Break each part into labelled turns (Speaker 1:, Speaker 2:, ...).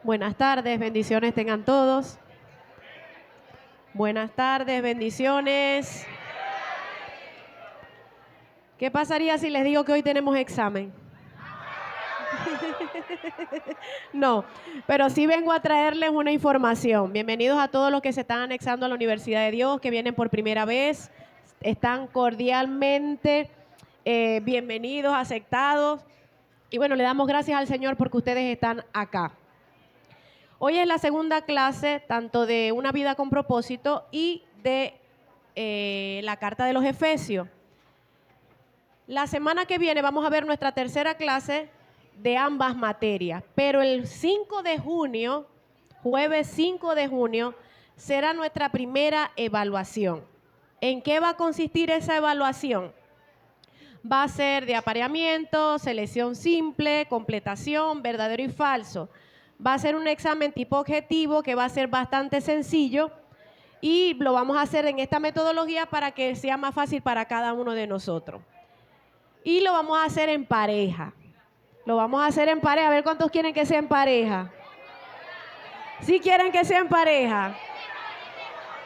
Speaker 1: Buenas tardes, bendiciones tengan todos. Buenas tardes, bendiciones. ¿Qué pasaría si les digo que hoy tenemos examen? No, pero sí vengo a traerles una información. Bienvenidos a todos los que se están anexando a la Universidad de Dios, que vienen por primera vez. Están cordialmente bienvenidos, aceptados. Y bueno, le damos gracias al Señor porque ustedes están acá. Hoy es la segunda clase, tanto de Una vida con propósito y de la carta de los Efesios. La semana que viene vamos a ver nuestra tercera clase de ambas materias, pero el 5 de junio, jueves 5 de junio, será nuestra primera evaluación. ¿En qué va a consistir esa evaluación? Va a ser de apareamiento, selección simple, completación, verdadero y falso. Va a ser un examen tipo objetivo que va a ser bastante sencillo y lo vamos a hacer en esta metodología para que sea más fácil para cada uno de nosotros. Y lo vamos a hacer en pareja. Lo vamos a hacer en pareja. A ver cuántos quieren que sea en pareja. ¿Sí quieren que sea en pareja?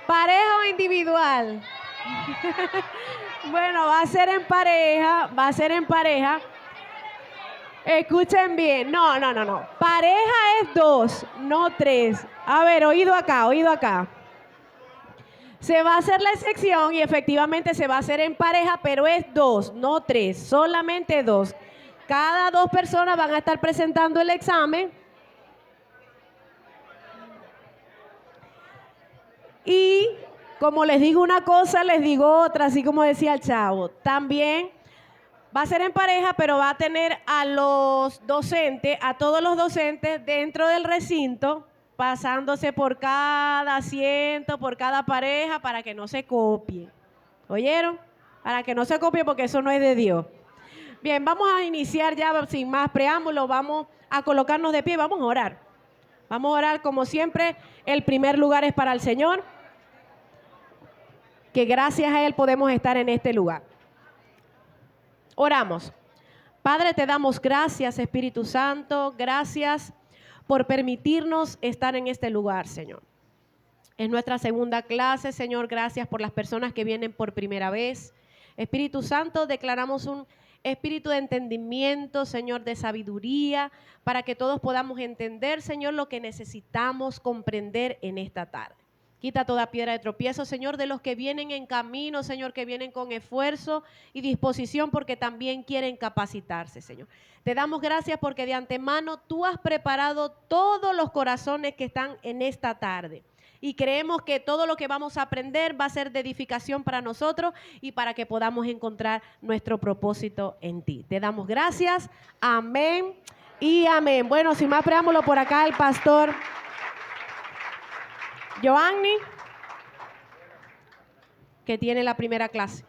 Speaker 1: ¿Pareja o individual? Bueno, va a ser en pareja, va a ser en pareja. Escuchen bien, no. Pareja es 2, no 3. A ver, oído acá. Se va a hacer la excepción y efectivamente se va a hacer en pareja, pero es 2, no 3, solamente 2. Cada 2 personas van a estar presentando el examen. Y como les digo una cosa, les digo otra, así como decía el chavo. También va a ser en pareja, pero va a tener a los docentes, a todos los docentes dentro del recinto, pasándose por cada asiento, por cada pareja, para que no se copien. ¿Oyeron? Para que no se copien porque eso no es de Dios. Bien, vamos a iniciar ya sin más preámbulos, vamos a colocarnos de pie, vamos a orar. Vamos a orar como siempre, el primer lugar es para el Señor, que gracias a Él podemos estar en este lugar. Oramos. Padre, te damos gracias, Espíritu Santo, gracias por permitirnos estar en este lugar, Señor. Es nuestra segunda clase, Señor, gracias por las personas que vienen por primera vez. Espíritu Santo, declaramos un espíritu de entendimiento, Señor, de sabiduría, para que todos podamos entender, Señor, lo que necesitamos comprender en esta tarde. Quita toda piedra de tropiezo, Señor, de los que vienen en camino, Señor, que vienen con esfuerzo y disposición porque también quieren capacitarse, Señor. Te damos gracias porque de antemano tú has preparado todos los corazones que están en esta tarde. Y creemos que todo lo que vamos a aprender va a ser de edificación para nosotros y para que podamos encontrar nuestro propósito en ti. Te damos gracias. Amén y amén. Bueno, sin más preámbulo, por acá el pastor Joanny, que tiene la primera clase.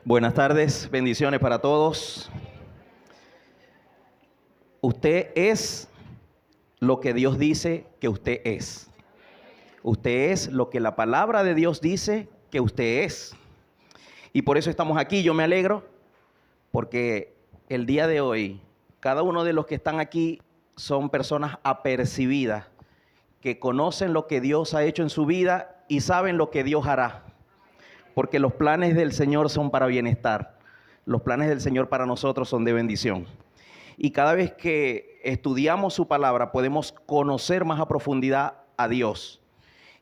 Speaker 2: Buenas tardes, bendiciones para todos. Usted es lo que Dios dice que usted es. Usted es lo que la palabra de Dios dice que usted es. Y por eso estamos aquí. Yo me alegro porque el día de hoy, cada uno de los que están aquí son personas apercibidas, que conocen lo que Dios ha hecho en su vida y saben lo que Dios hará. Porque los planes del Señor son para bienestar. Los planes del Señor para nosotros son de bendición. Y cada vez que estudiamos su palabra, podemos conocer más a profundidad a Dios.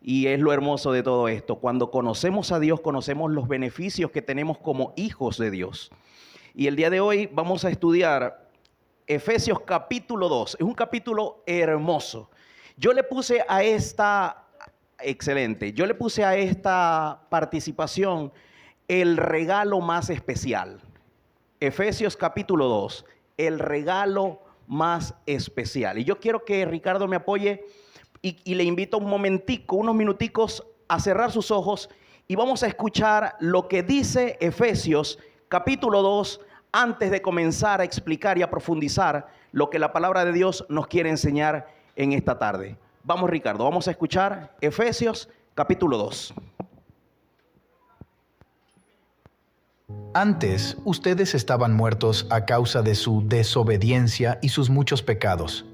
Speaker 2: Y es lo hermoso de todo esto. Cuando conocemos a Dios, conocemos los beneficios que tenemos como hijos de Dios. Y el día de hoy vamos a estudiar Efesios capítulo 2. Es un capítulo hermoso. Yo le puse a esta participación el regalo más especial. Efesios capítulo 2, el regalo más especial. Y yo quiero que Ricardo me apoye y le invito unos minuticos a cerrar sus ojos y vamos a escuchar lo que dice Efesios capítulo 2 antes de comenzar a explicar y a profundizar lo que la palabra de Dios nos quiere enseñar en esta tarde. Vamos, Ricardo, vamos a escuchar Efesios capítulo 2.
Speaker 3: Antes, ustedes estaban muertos a causa de su desobediencia y sus muchos pecados.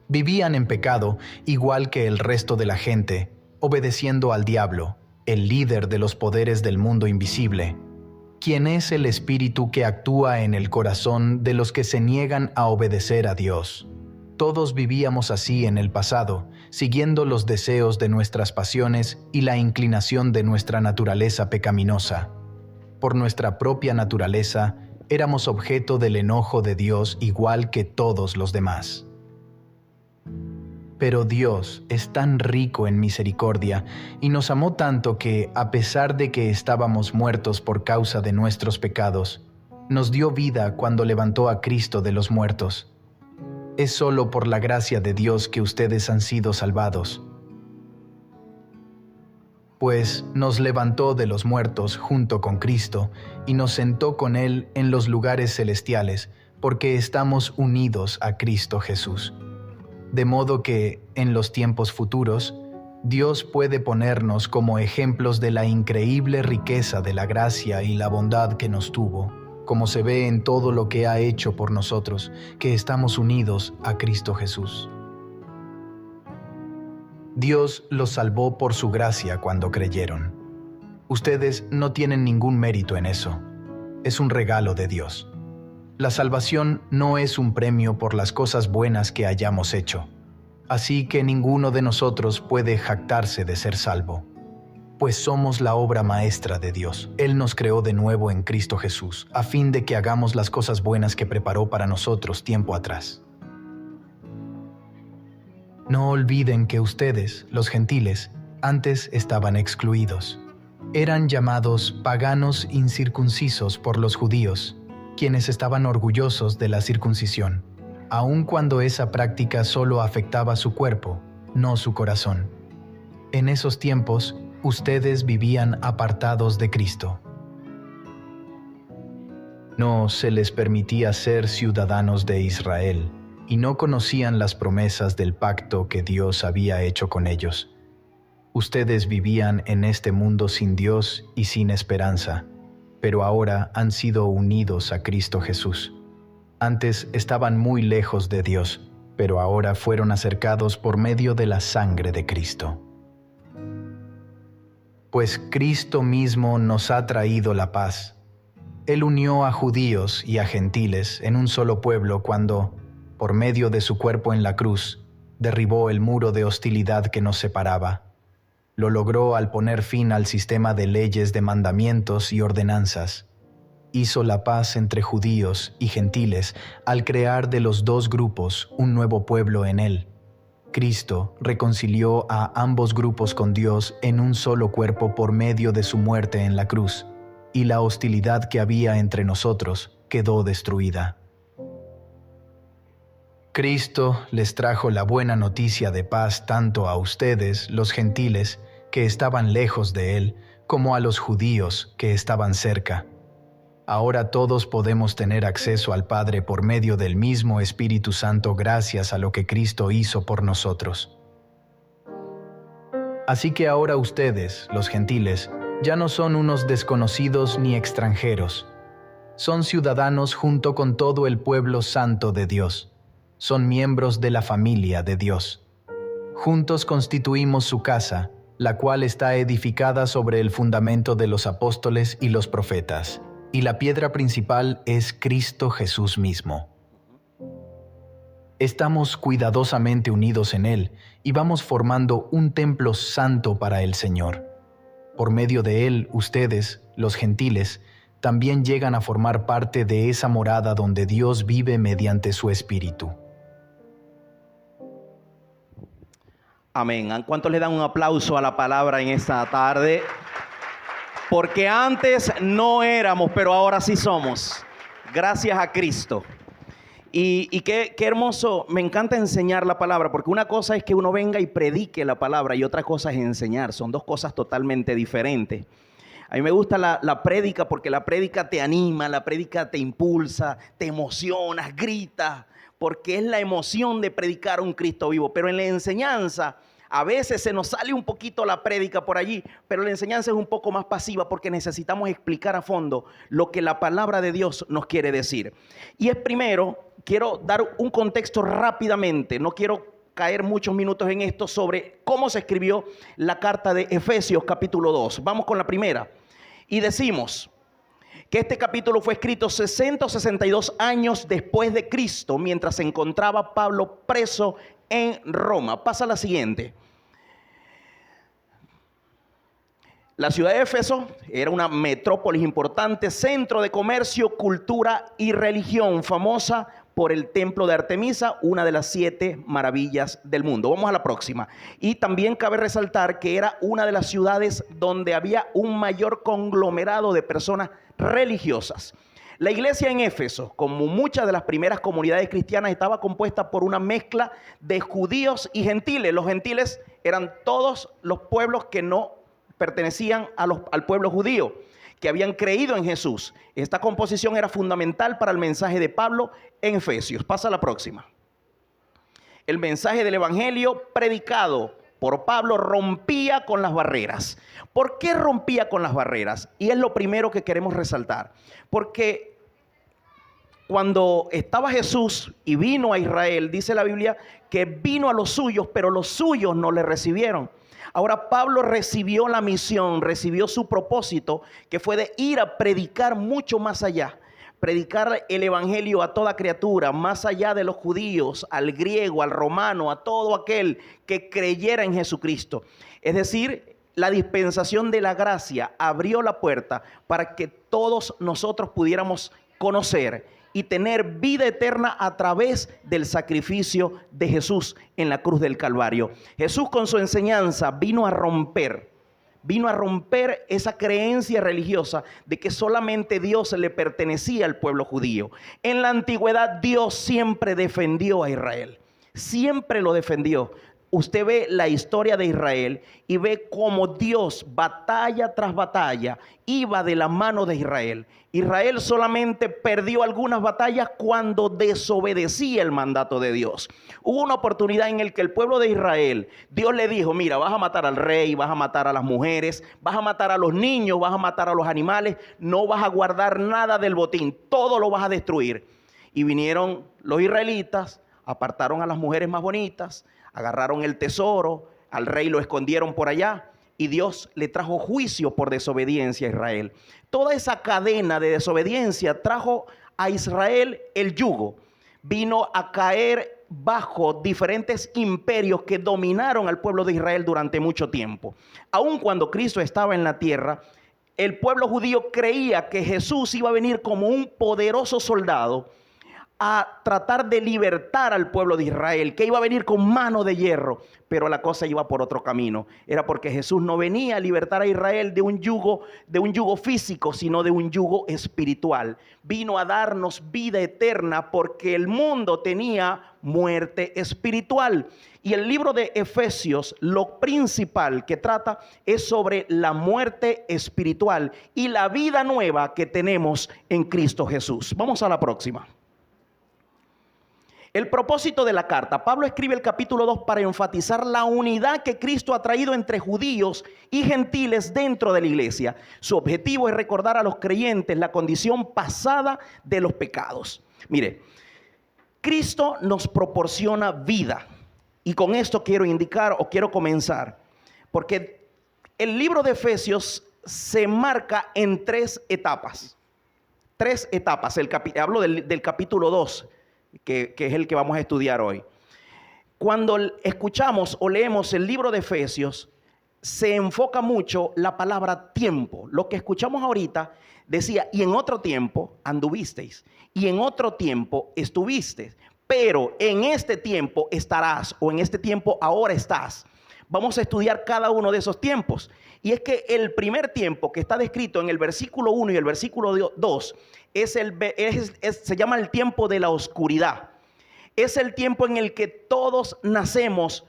Speaker 3: Vivían en pecado, igual que el resto de la gente, obedeciendo al diablo, el líder de los poderes del mundo invisible, quien es el espíritu que actúa en el corazón de los que se niegan a obedecer a Dios. Todos vivíamos así en el pasado, siguiendo los deseos de nuestras pasiones y la inclinación de nuestra naturaleza pecaminosa. Por nuestra propia naturaleza, éramos objeto del enojo de Dios igual que todos los demás. Pero Dios es tan rico en misericordia y nos amó tanto que, a pesar de que estábamos muertos por causa de nuestros pecados, nos dio vida cuando levantó a Cristo de los muertos. Es solo por la gracia de Dios que ustedes han sido salvados. Pues nos levantó de los muertos junto con Cristo y nos sentó con Él en los lugares celestiales, porque estamos unidos a Cristo Jesús. De modo que, en los tiempos futuros, Dios puede ponernos como ejemplos de la increíble riqueza de la gracia y la bondad que nos tuvo, como se ve en todo lo que ha hecho por nosotros, que estamos unidos a Cristo Jesús. Dios los salvó por su gracia cuando creyeron. Ustedes no tienen ningún mérito en eso. Es un regalo de Dios. La salvación no es un premio por las cosas buenas que hayamos hecho. Así que ninguno de nosotros puede jactarse de ser salvo. Pues somos la obra maestra de Dios. Él nos creó de nuevo en Cristo Jesús, a fin de que hagamos las cosas buenas que preparó para nosotros tiempo atrás. No olviden que ustedes, los gentiles, antes estaban excluidos. Eran llamados paganos incircuncisos por los judíos, quienes estaban orgullosos de la circuncisión, aun cuando esa práctica solo afectaba su cuerpo, no su corazón. En esos tiempos, ustedes vivían apartados de Cristo. No se les permitía ser ciudadanos de Israel, y no conocían las promesas del pacto que Dios había hecho con ellos. Ustedes vivían en este mundo sin Dios y sin esperanza, pero ahora han sido unidos a Cristo Jesús. Antes estaban muy lejos de Dios, pero ahora fueron acercados por medio de la sangre de Cristo. Pues Cristo mismo nos ha traído la paz. Él unió a judíos y a gentiles en un solo pueblo cuando, por medio de su cuerpo en la cruz, derribó el muro de hostilidad que nos separaba. Lo logró al poner fin al sistema de leyes, de mandamientos y ordenanzas. Hizo la paz entre judíos y gentiles al crear de los dos grupos un nuevo pueblo en él. Cristo reconcilió a ambos grupos con Dios en un solo cuerpo por medio de su muerte en la cruz, y la hostilidad que había entre nosotros quedó destruida. Cristo les trajo la buena noticia de paz tanto a ustedes, los gentiles, que estaban lejos de Él, como a los judíos que estaban cerca. Ahora todos podemos tener acceso al Padre por medio del mismo Espíritu Santo gracias a lo que Cristo hizo por nosotros. Así que ahora ustedes, los gentiles, ya no son unos desconocidos ni extranjeros. Son ciudadanos junto con todo el pueblo santo de Dios. Son miembros de la familia de Dios. Juntos constituimos su casa, la cual está edificada sobre el fundamento de los apóstoles y los profetas, y la piedra principal es Cristo Jesús mismo. Estamos cuidadosamente unidos en Él y vamos formando un templo santo para el Señor. Por medio de Él, ustedes, los gentiles, también llegan a formar parte de esa morada donde Dios vive mediante su Espíritu.
Speaker 2: Amén. ¿Cuántos le dan un aplauso a la palabra en esta tarde? Porque antes no éramos, pero ahora sí somos. Gracias a Cristo. Y qué hermoso, me encanta enseñar la palabra, porque una cosa es que uno venga y predique la palabra y otra cosa es enseñar. Son dos cosas totalmente diferentes. A mí me gusta la prédica porque la prédica te anima, la prédica te impulsa, te emocionas, gritas, porque es la emoción de predicar a un Cristo vivo. Pero en la enseñanza, a veces se nos sale un poquito la prédica por allí, pero la enseñanza es un poco más pasiva porque necesitamos explicar a fondo lo que la palabra de Dios nos quiere decir. Y es primero, quiero dar un contexto rápidamente, no quiero caer muchos minutos en esto sobre cómo se escribió la carta de Efesios capítulo 2. Vamos con la primera. Y decimos que este capítulo fue escrito 60 o 62 años después de Cristo, mientras se encontraba Pablo preso en Roma. Pasa la siguiente. La ciudad de Éfeso era una metrópolis importante, centro de comercio, cultura y religión, famosa por el templo de Artemisa, una de las 7 maravillas del mundo. Vamos a la próxima. Y también cabe resaltar que era una de las ciudades donde había un mayor conglomerado de personas religiosas. La iglesia en Éfeso, como muchas de las primeras comunidades cristianas, estaba compuesta por una mezcla de judíos y gentiles. Los gentiles eran todos los pueblos que no pertenecían al pueblo judío, que habían creído en Jesús. Esta composición era fundamental para el mensaje de Pablo en Efesios. Pasa a la próxima. El mensaje del evangelio predicado por Pablo rompía con las barreras. ¿Por qué rompía con las barreras? Y es lo primero que queremos resaltar. Porque cuando estaba Jesús y vino a Israel, dice la Biblia que vino a los suyos, pero los suyos no le recibieron. Ahora Pablo recibió la misión, recibió su propósito, que fue de ir a predicar mucho más allá. Predicar el evangelio a toda criatura, más allá de los judíos, al griego, al romano, a todo aquel que creyera en Jesucristo. Es decir, la dispensación de la gracia abrió la puerta para que todos nosotros pudiéramos conocer y tener vida eterna a través del sacrificio de Jesús en la cruz del Calvario. Jesús con su enseñanza vino a romper esa creencia religiosa de que solamente Dios le pertenecía al pueblo judío. En la antigüedad Dios siempre defendió a Israel, siempre lo defendió. Usted ve la historia de Israel y ve cómo Dios, batalla tras batalla, iba de la mano de Israel. Israel solamente perdió algunas batallas cuando desobedecía el mandato de Dios. Hubo una oportunidad en la que el pueblo de Israel, Dios le dijo: mira, vas a matar al rey, vas a matar a las mujeres, vas a matar a los niños, vas a matar a los animales, no vas a guardar nada del botín, todo lo vas a destruir. Y vinieron los israelitas, apartaron a las mujeres más bonitas, agarraron el tesoro, al rey lo escondieron por allá y Dios le trajo juicio por desobediencia a Israel. Toda esa cadena de desobediencia trajo a Israel el yugo. Vino a caer bajo diferentes imperios que dominaron al pueblo de Israel durante mucho tiempo. Aun cuando Cristo estaba en la tierra, el pueblo judío creía que Jesús iba a venir como un poderoso soldado a tratar de libertar al pueblo de Israel, que iba a venir con mano de hierro, pero la cosa iba por otro camino. Era porque Jesús no venía a libertar a Israel de un yugo físico, sino de un yugo espiritual. Vino a darnos vida eterna porque el mundo tenía muerte espiritual. Y el libro de Efesios, lo principal que trata es sobre la muerte espiritual y la vida nueva que tenemos en Cristo Jesús. Vamos a la próxima. El propósito de la carta. Pablo escribe el capítulo 2 para enfatizar la unidad que Cristo ha traído entre judíos y gentiles dentro de la iglesia. Su objetivo es recordar a los creyentes la condición pasada de los pecados. Mire, Cristo nos proporciona vida. Y con esto quiero indicar o quiero comenzar. Porque el libro de Efesios se marca en 3 etapas. 3 etapas. Hablo del capítulo 2. que es el que vamos a estudiar hoy. Cuando escuchamos o leemos el libro de Efesios, se enfoca mucho la palabra tiempo. Lo que escuchamos ahorita decía, y en otro tiempo anduvisteis, y en otro tiempo estuvisteis, pero en este tiempo estarás, o en este tiempo ahora estás. Vamos a estudiar cada uno de esos tiempos. Y es que el primer tiempo que está descrito en el versículo 1 y el versículo 2 se llama el tiempo de la oscuridad. Es el tiempo en el que todos nacemos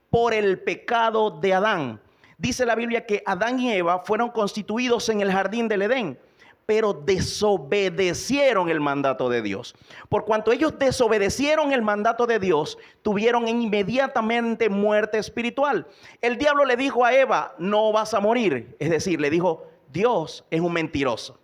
Speaker 2: por el pecado de Adán. Dice la Biblia que Adán y Eva fueron constituidos en el jardín del Edén, pero desobedecieron el mandato de Dios. Por cuanto ellos desobedecieron el mandato de Dios, tuvieron inmediatamente muerte espiritual. El diablo le dijo a Eva, no vas a morir. Es decir, le dijo, Dios es un mentiroso.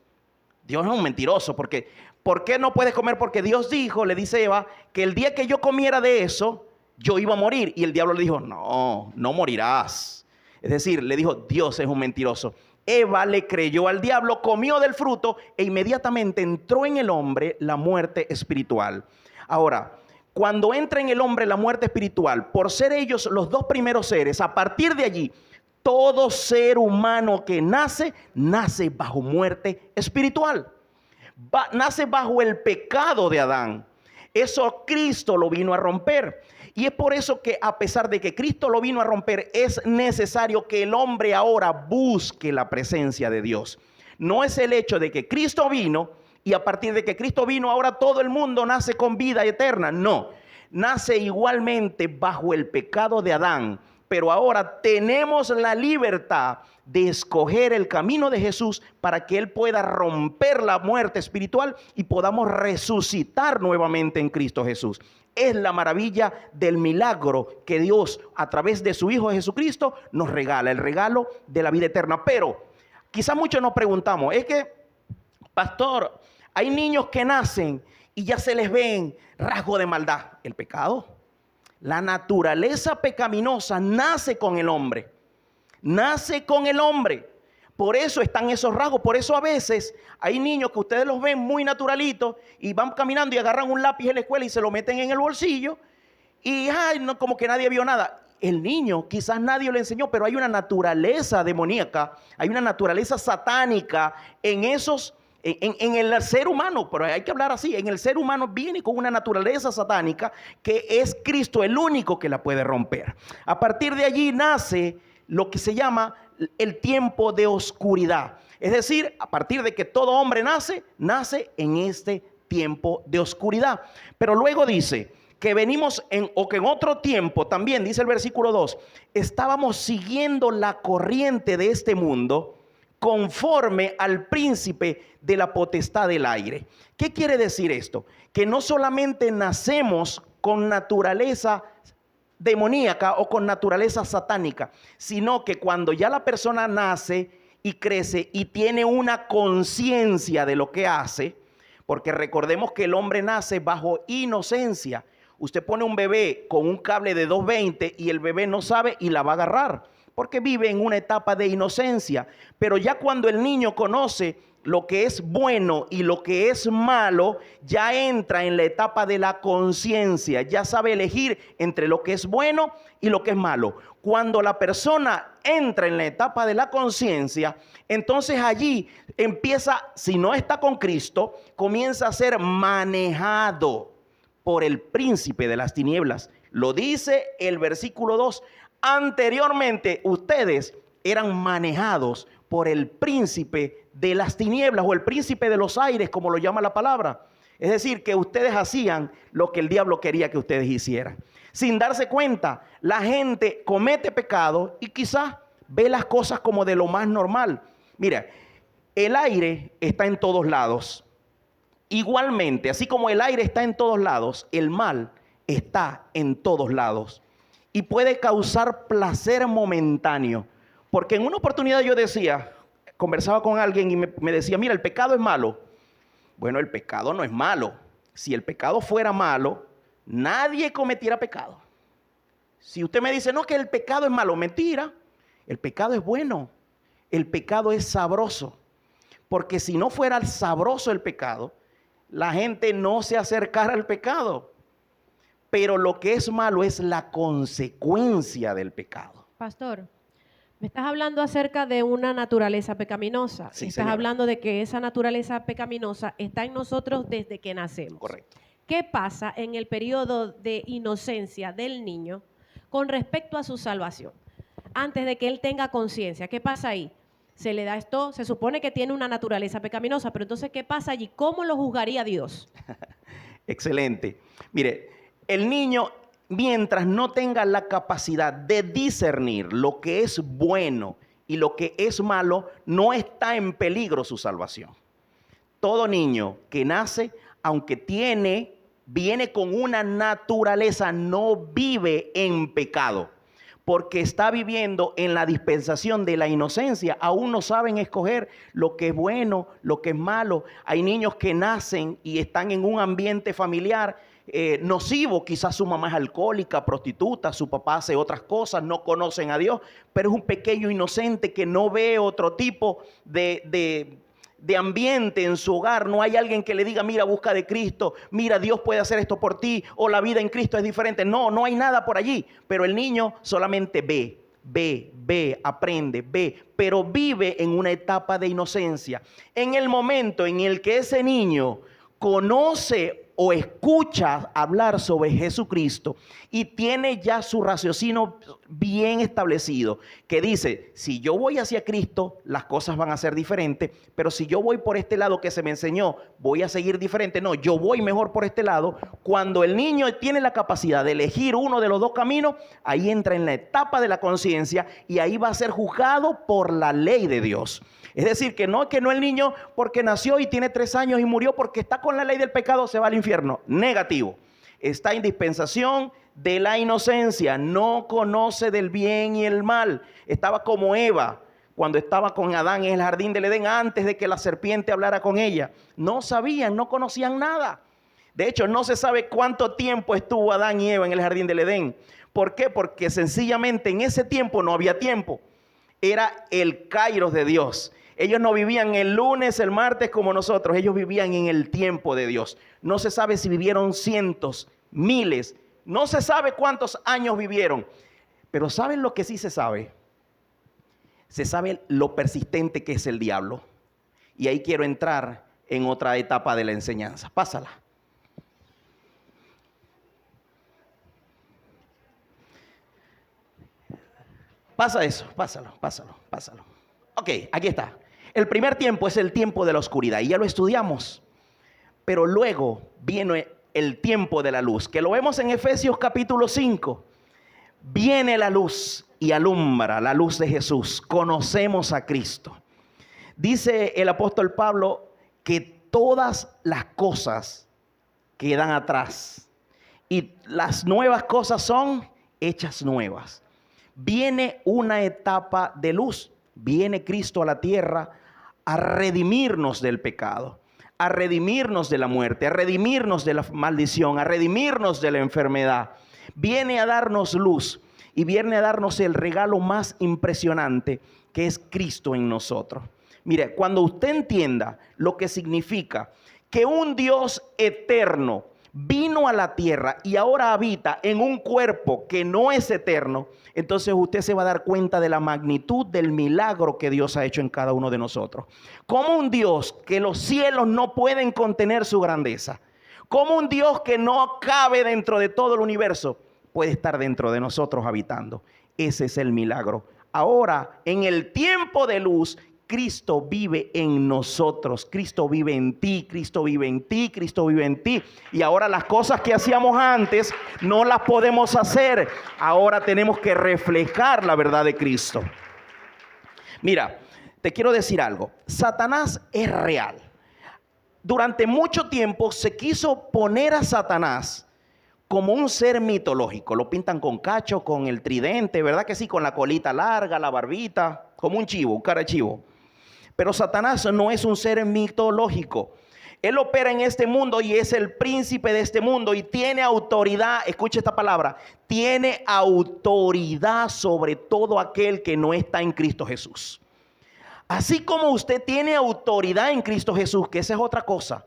Speaker 2: Dios es un mentiroso porque ¿por qué no puedes comer? Porque Dios dijo, le dice Eva, que el día que yo comiera de eso, yo iba a morir. Y el diablo le dijo, no morirás. Es decir, le dijo, Dios es un mentiroso. Eva le creyó al diablo, comió del fruto e inmediatamente entró en el hombre la muerte espiritual. Ahora, cuando entra en el hombre la muerte espiritual, por ser ellos los dos primeros seres, a partir de allí, todo ser humano que nace bajo muerte espiritual. Nace bajo el pecado de Adán. Eso Cristo lo vino a romper. Y es por eso que a pesar de que Cristo lo vino a romper, es necesario que el hombre ahora busque la presencia de Dios. No es el hecho de que Cristo vino y a partir de que Cristo vino ahora todo el mundo nace con vida eterna. No, nace igualmente bajo el pecado de Adán. Pero ahora tenemos la libertad de escoger el camino de Jesús para que Él pueda romper la muerte espiritual y podamos resucitar nuevamente en Cristo Jesús. Es la maravilla del milagro que Dios a través de su Hijo Jesucristo nos regala, el regalo de la vida eterna. Pero quizás muchos nos preguntamos, es que, pastor, hay niños que nacen y ya se les ven rasgos de maldad. El pecado, la naturaleza pecaminosa nace con el hombre. Nace con el hombre. Por eso están esos rasgos. Por eso a veces hay niños que ustedes los ven muy naturalitos y van caminando y agarran un lápiz en la escuela y se lo meten en el bolsillo. Y no, como que nadie vio nada. El niño quizás nadie le enseñó, pero hay una naturaleza demoníaca, hay una naturaleza satánica en esos, en el ser humano. Pero hay que hablar así. En el ser humano viene con una naturaleza satánica que es Cristo el único que la puede romper. A partir de allí nace lo que se llama el tiempo de oscuridad. Es decir, a partir de que todo hombre nace en este tiempo de oscuridad. Pero luego dice que venimos que en otro tiempo también, dice el versículo 2, estábamos siguiendo la corriente de este mundo conforme al príncipe de la potestad del aire. ¿Qué quiere decir esto? Que no solamente nacemos con naturaleza demoníaca o con naturaleza satánica, sino que cuando ya la persona nace y crece y tiene una conciencia de lo que hace, porque recordemos que el hombre nace bajo inocencia. Usted pone un bebé con un cable de 220 y el bebé no sabe y la va a agarrar, porque vive en una etapa de inocencia. Pero ya cuando el niño conoce lo que es bueno y lo que es malo, ya entra en la etapa de la conciencia, ya sabe elegir entre lo que es bueno y lo que es malo. Cuando la persona entra en la etapa de la conciencia, entonces allí empieza, si no está con Cristo, comienza a ser manejado por el príncipe de las tinieblas. Lo dice el versículo 2. Anteriormente ustedes eran manejados por el príncipe de las tinieblas o el príncipe de los aires, como lo llama la palabra. Es decir, que ustedes hacían lo que el diablo quería que ustedes hicieran. Sin darse cuenta, la gente comete pecado y quizás ve las cosas como de lo más normal. Mira, el aire está en todos lados. Igualmente, así como el aire está en todos lados, el mal está en todos lados. Y puede causar placer momentáneo. Porque en una oportunidad yo conversaba con alguien y me decía, mira, el pecado es malo. Bueno, el pecado no es malo. Si el pecado fuera malo, nadie cometiera pecado. Si usted me dice, no, que el pecado es malo, mentira. El pecado es bueno. El pecado es sabroso. Porque si no fuera sabroso el pecado, la gente no se acercara al pecado. Pero lo que es malo es la consecuencia del pecado.
Speaker 1: Pastor, me estás hablando acerca de una naturaleza pecaminosa.
Speaker 2: Sí,
Speaker 1: estás
Speaker 2: señora.
Speaker 1: hablando de que esa naturaleza pecaminosa está en nosotros desde que nacemos.
Speaker 2: Correcto.
Speaker 1: ¿Qué pasa en el periodo de inocencia del niño con respecto a su salvación? Antes de que él tenga conciencia, ¿qué pasa ahí? Se le da esto, se supone que tiene una naturaleza pecaminosa, pero entonces, ¿qué pasa allí? ¿Cómo lo juzgaría Dios?
Speaker 2: Excelente. Mire, el niño, mientras no tenga la capacidad de discernir lo que es bueno y lo que es malo, no está en peligro su salvación. Todo niño que nace, aunque viene con una naturaleza, no vive en pecado, porque está viviendo en la dispensación de la inocencia. Aún no saben escoger lo que es bueno, lo que es malo. Hay niños que nacen y están en un ambiente familiar nocivo. Quizás su mamá es alcohólica, prostituta, su papá hace otras cosas, no conocen a Dios, pero es un pequeño inocente que no ve otro tipo de ambiente en su hogar. No hay alguien que le diga, mira, busca de Cristo, mira, Dios puede hacer esto por ti, o la vida en Cristo es diferente. No hay nada por allí, pero el niño solamente ve, aprende, pero vive en una etapa de inocencia. En el momento en el que ese niño conoce o escucha hablar sobre Jesucristo y tiene ya su raciocinio bien establecido, que dice, si yo voy hacia Cristo, las cosas van a ser diferentes, pero si yo voy por este lado que se me enseñó, voy a seguir diferente. No, yo voy mejor por este lado. Cuando el niño tiene la capacidad de elegir uno de los dos caminos, ahí entra en la etapa de la conciencia y ahí va a ser juzgado por la ley de Dios. Es decir, que no el niño porque nació y tiene 3 años y murió porque está con la ley del pecado se va al infierno. Negativo. Está en dispensación de la inocencia. No conoce del bien y el mal. Estaba como Eva cuando estaba con Adán en el jardín del Edén antes de que la serpiente hablara con ella. No sabían, no conocían nada. De hecho, no se sabe cuánto tiempo estuvo Adán y Eva en el jardín del Edén. ¿Por qué? Porque sencillamente en ese tiempo no había tiempo. Era el kairos de Dios. Ellos no vivían el lunes, el martes como nosotros. Ellos vivían en el tiempo de Dios. No se sabe si vivieron cientos, miles. No se sabe cuántos años vivieron. Pero ¿saben lo que sí se sabe? Se sabe lo persistente que es el diablo. Y ahí quiero entrar en otra etapa de la enseñanza. Pásala. Pasa eso, pásalo. Ok, aquí está. El primer tiempo es el tiempo de la oscuridad y ya lo estudiamos. Pero luego viene el tiempo de la luz, que lo vemos en Efesios capítulo 5. Viene la luz y alumbra, la luz de Jesús. Conocemos a Cristo. Dice el apóstol Pablo que todas las cosas quedan atrás y las nuevas cosas son hechas nuevas. Viene una etapa de luz. Viene Cristo a la tierra a redimirnos del pecado, a redimirnos de la muerte, a redimirnos de la maldición, a redimirnos de la enfermedad. Viene a darnos luz y viene a darnos el regalo más impresionante que es Cristo en nosotros. Mire, cuando usted entienda lo que significa que un Dios eterno vino a la tierra y ahora habita en un cuerpo que no es eterno, entonces usted se va a dar cuenta de la magnitud del milagro que Dios ha hecho en cada uno de nosotros. Como un Dios que los cielos no pueden contener su grandeza, como un Dios que no cabe dentro de todo el universo, puede estar dentro de nosotros habitando. Ese es el milagro. Ahora, en el tiempo de luz, Cristo vive en nosotros. Cristo vive en ti, Cristo vive en ti, Cristo vive en ti. Y ahora las cosas que hacíamos antes no las podemos hacer. Ahora tenemos que reflejar la verdad de Cristo. Mira, te quiero decir algo. Satanás es real. Durante mucho tiempo se quiso poner a Satanás como un ser mitológico. Lo pintan con cacho, con el tridente, ¿verdad que sí? Con la colita larga, la barbita, como un chivo, un cara de chivo. Pero Satanás no es un ser mitológico. Él opera en este mundo y es el príncipe de este mundo y tiene autoridad, escucha esta palabra, tiene autoridad sobre todo aquel que no está en Cristo Jesús. Así como usted tiene autoridad en Cristo Jesús, que esa es otra cosa,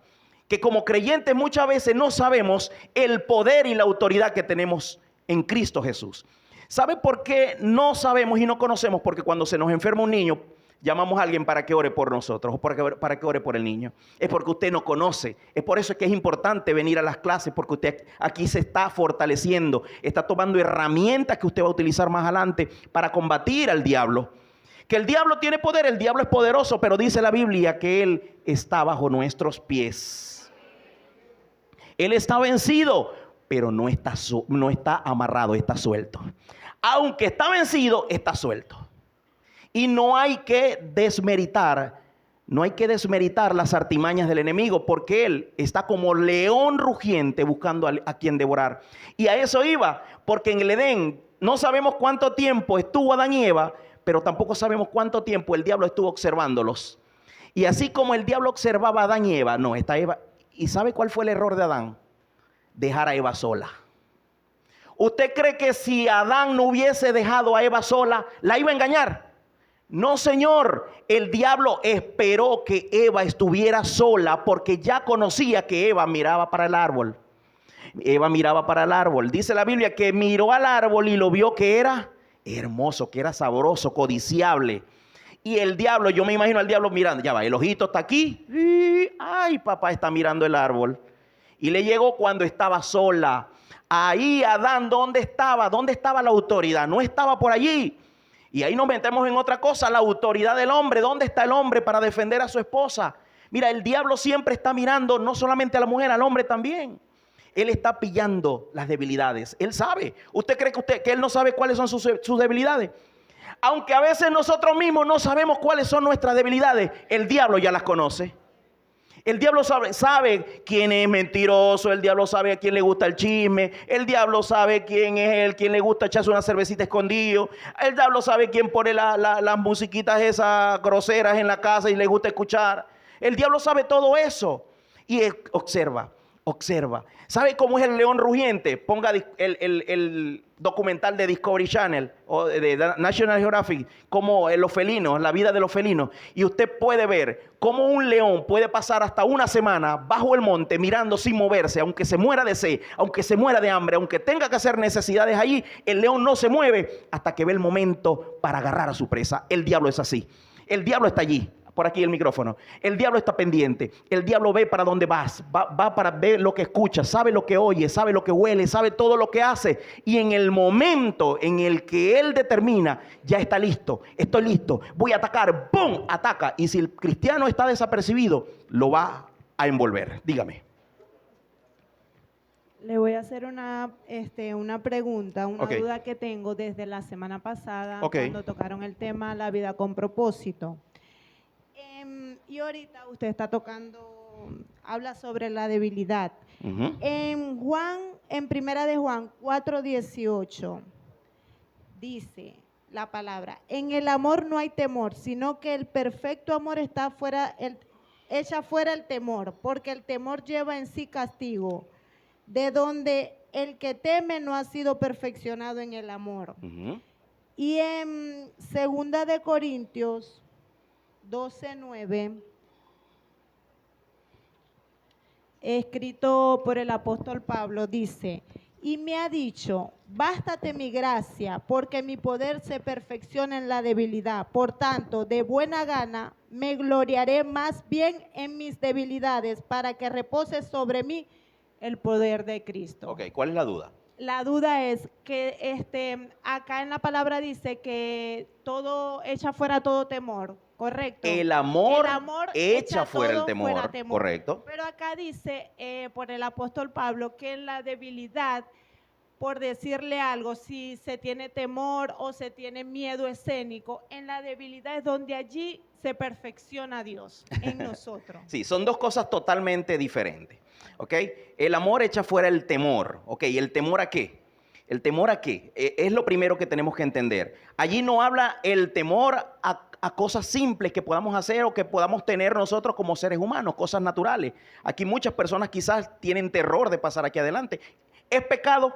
Speaker 2: que como creyentes muchas veces no sabemos el poder y la autoridad que tenemos en Cristo Jesús. ¿Sabe por qué no sabemos y no conocemos? Porque cuando se nos enferma un niño, llamamos a alguien para que ore por nosotros o para que ore por el niño. Es porque usted no conoce. Es por eso que es importante venir a las clases, porque usted aquí se está fortaleciendo, está tomando herramientas que usted va a utilizar más adelante para combatir al diablo. Que el diablo tiene poder, el diablo es poderoso, pero dice la Biblia que él está bajo nuestros pies. Él está vencido, pero no está amarrado, está suelto. Aunque está vencido, está suelto. Y no hay que desmeritar las artimañas del enemigo, porque él está como león rugiente buscando a quien devorar. Y a eso iba, porque en el Edén no sabemos cuánto tiempo estuvo Adán y Eva, pero tampoco sabemos cuánto tiempo el diablo estuvo observándolos. Y así como el diablo observaba a Adán y Eva, no, está Eva. ¿Y sabe cuál fue el error de Adán? Dejar a Eva sola. ¿Usted cree que si Adán no hubiese dejado a Eva sola, la iba a engañar? No, señor. El diablo esperó que Eva estuviera sola porque ya conocía que Eva miraba para el árbol. Eva miraba para el árbol. Dice la Biblia que miró al árbol y lo vio que era hermoso, que era sabroso, codiciable. Y el diablo, yo me imagino al diablo mirando, ya va, el ojito está aquí. Y, ay, papá está mirando el árbol. Y le llegó cuando estaba sola. Ahí Adán, ¿dónde estaba? ¿Dónde estaba la autoridad? No estaba por allí. Y ahí nos metemos en otra cosa, la autoridad del hombre. ¿Dónde está el hombre para defender a su esposa? Mira, el diablo siempre está mirando no solamente a la mujer, al hombre también. Él está pillando las debilidades. Él sabe. ¿Usted cree que él no sabe cuáles son sus debilidades? Aunque a veces nosotros mismos no sabemos cuáles son nuestras debilidades, el diablo ya las conoce. El diablo sabe quién es mentiroso, el diablo sabe a quién le gusta el chisme, el diablo sabe quién es él, quién le gusta echarse una cervecita escondido, el diablo sabe quién pone las musiquitas esas groseras en la casa y le gusta escuchar. El diablo sabe todo eso y observa. ¿Sabe cómo es el león rugiente? Ponga el documental de Discovery Channel o de National Geographic, como los felinos, la vida de los felinos. Y usted puede ver cómo un león puede pasar hasta una semana bajo el monte mirando sin moverse, aunque se muera de sed, aunque se muera de hambre, aunque tenga que hacer necesidades allí, el león no se mueve hasta que ve el momento para agarrar a su presa. El diablo es así. El diablo está allí. Por aquí el micrófono. El diablo está pendiente. El diablo ve para dónde vas. Va para ver lo que escucha. Sabe lo que oye. Sabe lo que huele. Sabe todo lo que hace. Y en el momento en el que él determina, ya está listo. Estoy listo. Voy a atacar. ¡Pum! Ataca. Y si el cristiano está desapercibido, lo va a envolver. Dígame.
Speaker 4: Le voy a hacer una pregunta, una
Speaker 2: Okay.
Speaker 4: duda que tengo desde la semana pasada,
Speaker 2: Okay.
Speaker 4: cuando tocaron el tema La vida con propósito. Y ahorita usted está habla sobre la debilidad.
Speaker 2: Uh-huh.
Speaker 4: En primera de Juan 4:18 dice la palabra: en el amor no hay temor, sino que el perfecto amor echa fuera el temor, porque el temor lleva en sí castigo, de donde el que teme no ha sido perfeccionado en el amor.
Speaker 2: Uh-huh.
Speaker 4: Y en segunda de Corintios 12:9, escrito por el apóstol Pablo, dice: y me ha dicho, bástate mi gracia, porque mi poder se perfecciona en la debilidad. Por tanto, de buena gana me gloriaré más bien en mis debilidades, para que repose sobre mí el poder de Cristo.
Speaker 2: Ok, ¿cuál es la duda?
Speaker 4: La duda es que acá en la palabra dice que todo echa fuera todo temor, ¿correcto?
Speaker 2: El amor echa fuera el
Speaker 4: todo
Speaker 2: temor, correcto.
Speaker 4: Pero acá dice por el apóstol Pablo que en la debilidad, por decirle algo, si se tiene temor o se tiene miedo escénico, en la debilidad es donde allí se perfecciona Dios en nosotros.
Speaker 2: Sí, son dos cosas totalmente diferentes. ¿Ok? El amor echa fuera el temor. ¿Ok? ¿El temor a qué? ¿El temor a qué? Es lo primero que tenemos que entender. Allí no habla el temor a cosas simples que podamos hacer o que podamos tener nosotros como seres humanos, cosas naturales. Aquí muchas personas quizás tienen terror de pasar aquí adelante. ¿Es pecado?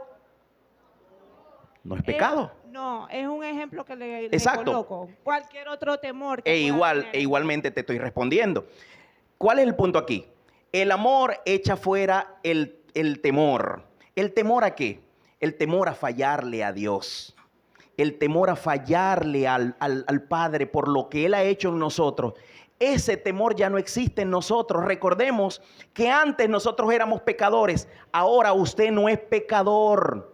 Speaker 2: No es pecado.
Speaker 4: No, es un ejemplo que le
Speaker 2: Exacto.
Speaker 4: coloco. Cualquier otro temor que pueda tener.
Speaker 2: Igualmente te estoy respondiendo. ¿Cuál es el punto aquí? El amor echa fuera el temor. ¿El temor a qué? El temor a fallarle a Dios. El temor a fallarle al Padre por lo que Él ha hecho en nosotros. Ese temor ya no existe en nosotros. Recordemos que antes nosotros éramos pecadores. Ahora usted no es pecador.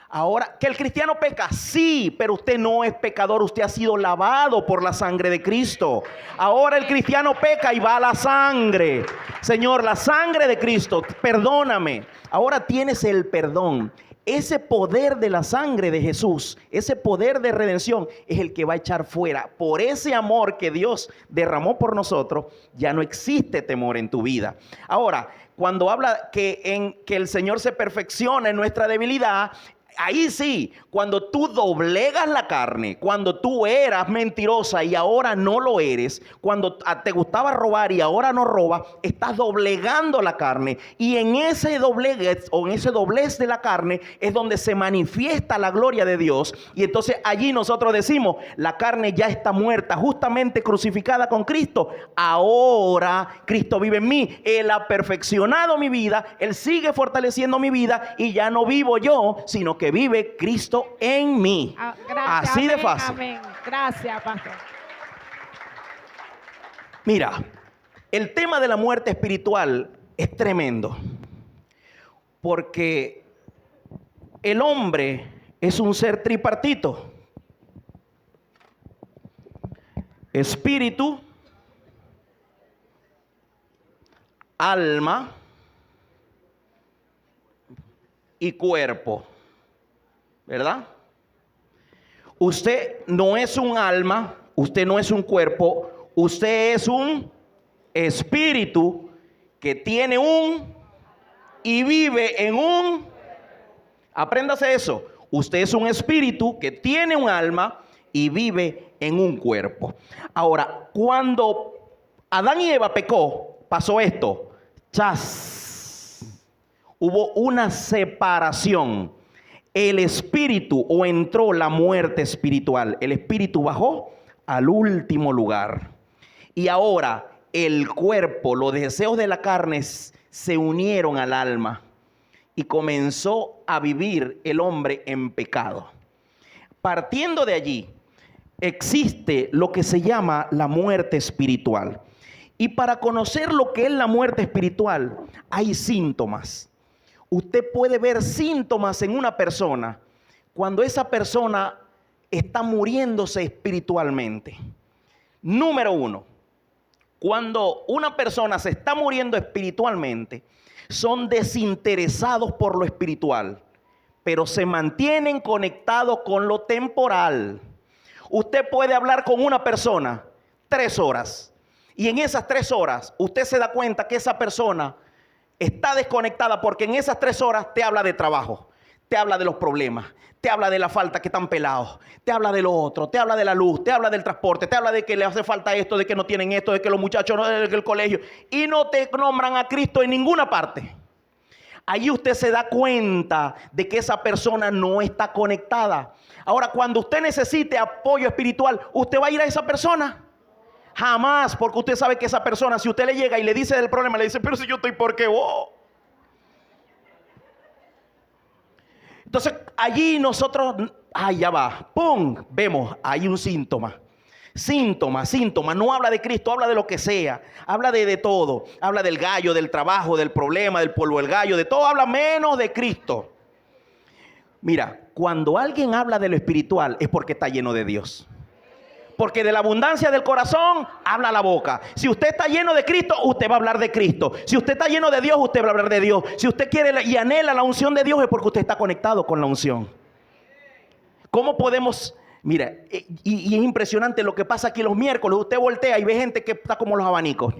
Speaker 2: Ahora, ¿que el cristiano peca? Sí, pero usted no es pecador. Usted ha sido lavado por la sangre de Cristo. Ahora el cristiano peca y va a la sangre. Señor, la sangre de Cristo, perdóname. Ahora tienes el perdón. Ese poder de la sangre de Jesús, ese poder de redención es el que va a echar fuera. Por ese amor que Dios derramó por nosotros, ya no existe temor en tu vida. Ahora, cuando habla que el Señor se perfecciona en nuestra debilidad, ahí sí, cuando tú doblegas la carne, cuando tú eras mentirosa y ahora no lo eres, cuando te gustaba robar y ahora no robas, estás doblegando la carne. Y en ese dobleguez o en ese doblez de la carne es donde se manifiesta la gloria de Dios. Y entonces allí nosotros decimos, la carne ya está muerta, justamente crucificada con Cristo. Ahora Cristo vive en mí. Él ha perfeccionado mi vida, Él sigue fortaleciendo mi vida y ya no vivo yo, sino que vive Cristo en mí.
Speaker 4: Gracias,
Speaker 2: así de
Speaker 4: amén,
Speaker 2: fácil.
Speaker 4: amén. Gracias, pastor.
Speaker 2: Mira, el tema de la muerte espiritual es tremendo, porque el hombre es un ser tripartito: espíritu, alma y cuerpo. ¿Verdad? Usted no es un alma, usted no es un cuerpo, usted es un espíritu que tiene y vive en apréndase eso. Usted es un espíritu que tiene un alma y vive en un cuerpo. Ahora, cuando Adán y Eva pecó, pasó esto. Hubo una separación. El espíritu, o entró la muerte espiritual, el espíritu bajó al último lugar. Y ahora el cuerpo, los deseos de la carne se unieron al alma y comenzó a vivir el hombre en pecado. Partiendo de allí, existe lo que se llama la muerte espiritual. Y para conocer lo que es la muerte espiritual, hay síntomas. Usted puede ver síntomas en una persona cuando esa persona está muriéndose espiritualmente. Número 1, cuando una persona se está muriendo espiritualmente, son desinteresados por lo espiritual, pero se mantienen conectados con lo temporal. Usted puede hablar con una persona 3 horas y en esas 3 horas usted se da cuenta que esa persona está desconectada, porque en esas 3 horas te habla de trabajo, te habla de los problemas, te habla de la falta que están pelados, te habla de lo otro, te habla de la luz, te habla del transporte, te habla de que le hace falta esto, de que no tienen esto, de que los muchachos no, de que el colegio, y no te nombran a Cristo en ninguna parte. Allí usted se da cuenta de que esa persona no está conectada. Ahora, cuando usted necesite apoyo espiritual, ¿usted va a ir a esa persona? Jamás, porque usted sabe que esa persona, si usted le llega y le dice del problema, le dice, pero si yo estoy ¿por qué vos? Entonces allí nosotros, ya va, ¡pum! Vemos, hay un síntoma. Síntoma, no habla de Cristo, habla de lo que sea, habla de todo, habla del gallo, del trabajo, del problema, del polvo del gallo, de todo, habla menos de Cristo. Mira, cuando alguien habla de lo espiritual es porque está lleno de Dios. Porque de la abundancia del corazón habla la boca. Si usted está lleno de Cristo, usted va a hablar de Cristo. Si usted está lleno de Dios, usted va a hablar de Dios. Si usted quiere y anhela la unción de Dios, es porque usted está conectado con la unción. ¿Cómo podemos? Mira, y es impresionante lo que pasa aquí los miércoles. Usted voltea y ve gente que está como los abanicos.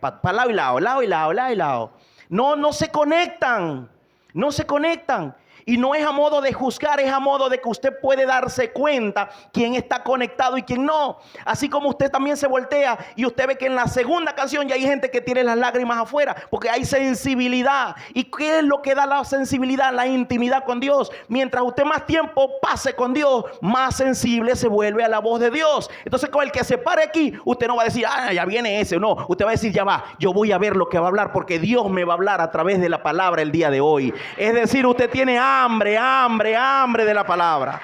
Speaker 2: Para lado y lado, lado y lado, lado y lado. No se conectan. No se conectan. Y no es a modo de juzgar, es a modo de que usted puede darse cuenta quién está conectado y quién no. Así como usted también se voltea y usted ve que en la segunda canción ya hay gente que tiene las lágrimas afuera porque hay sensibilidad. ¿Y qué es lo que da la sensibilidad? La intimidad con Dios. Mientras usted más tiempo pase con Dios, más sensible se vuelve a la voz de Dios. Entonces con el que se pare aquí, usted no va a decir, ya viene ese. No, usted va a decir, ya va, yo voy a ver lo que va a hablar porque Dios me va a hablar a través de la palabra el día de hoy. Es decir, usted tiene hambre de la palabra.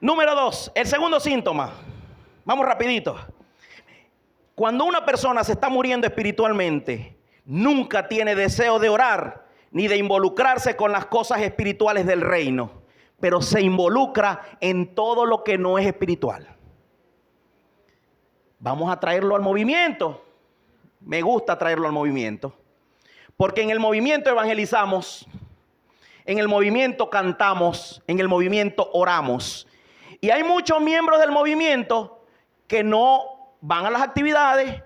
Speaker 2: Número 2, el segundo síntoma. Vamos rapidito. Cuando una persona se está muriendo espiritualmente, nunca tiene deseo de orar ni de involucrarse con las cosas espirituales del reino, pero se involucra en todo lo que no es espiritual. Vamos a traerlo al movimiento. Me gusta traerlo al movimiento. Porque en el movimiento evangelizamos, en el movimiento cantamos, en el movimiento oramos. Y hay muchos miembros del movimiento que no van a las actividades,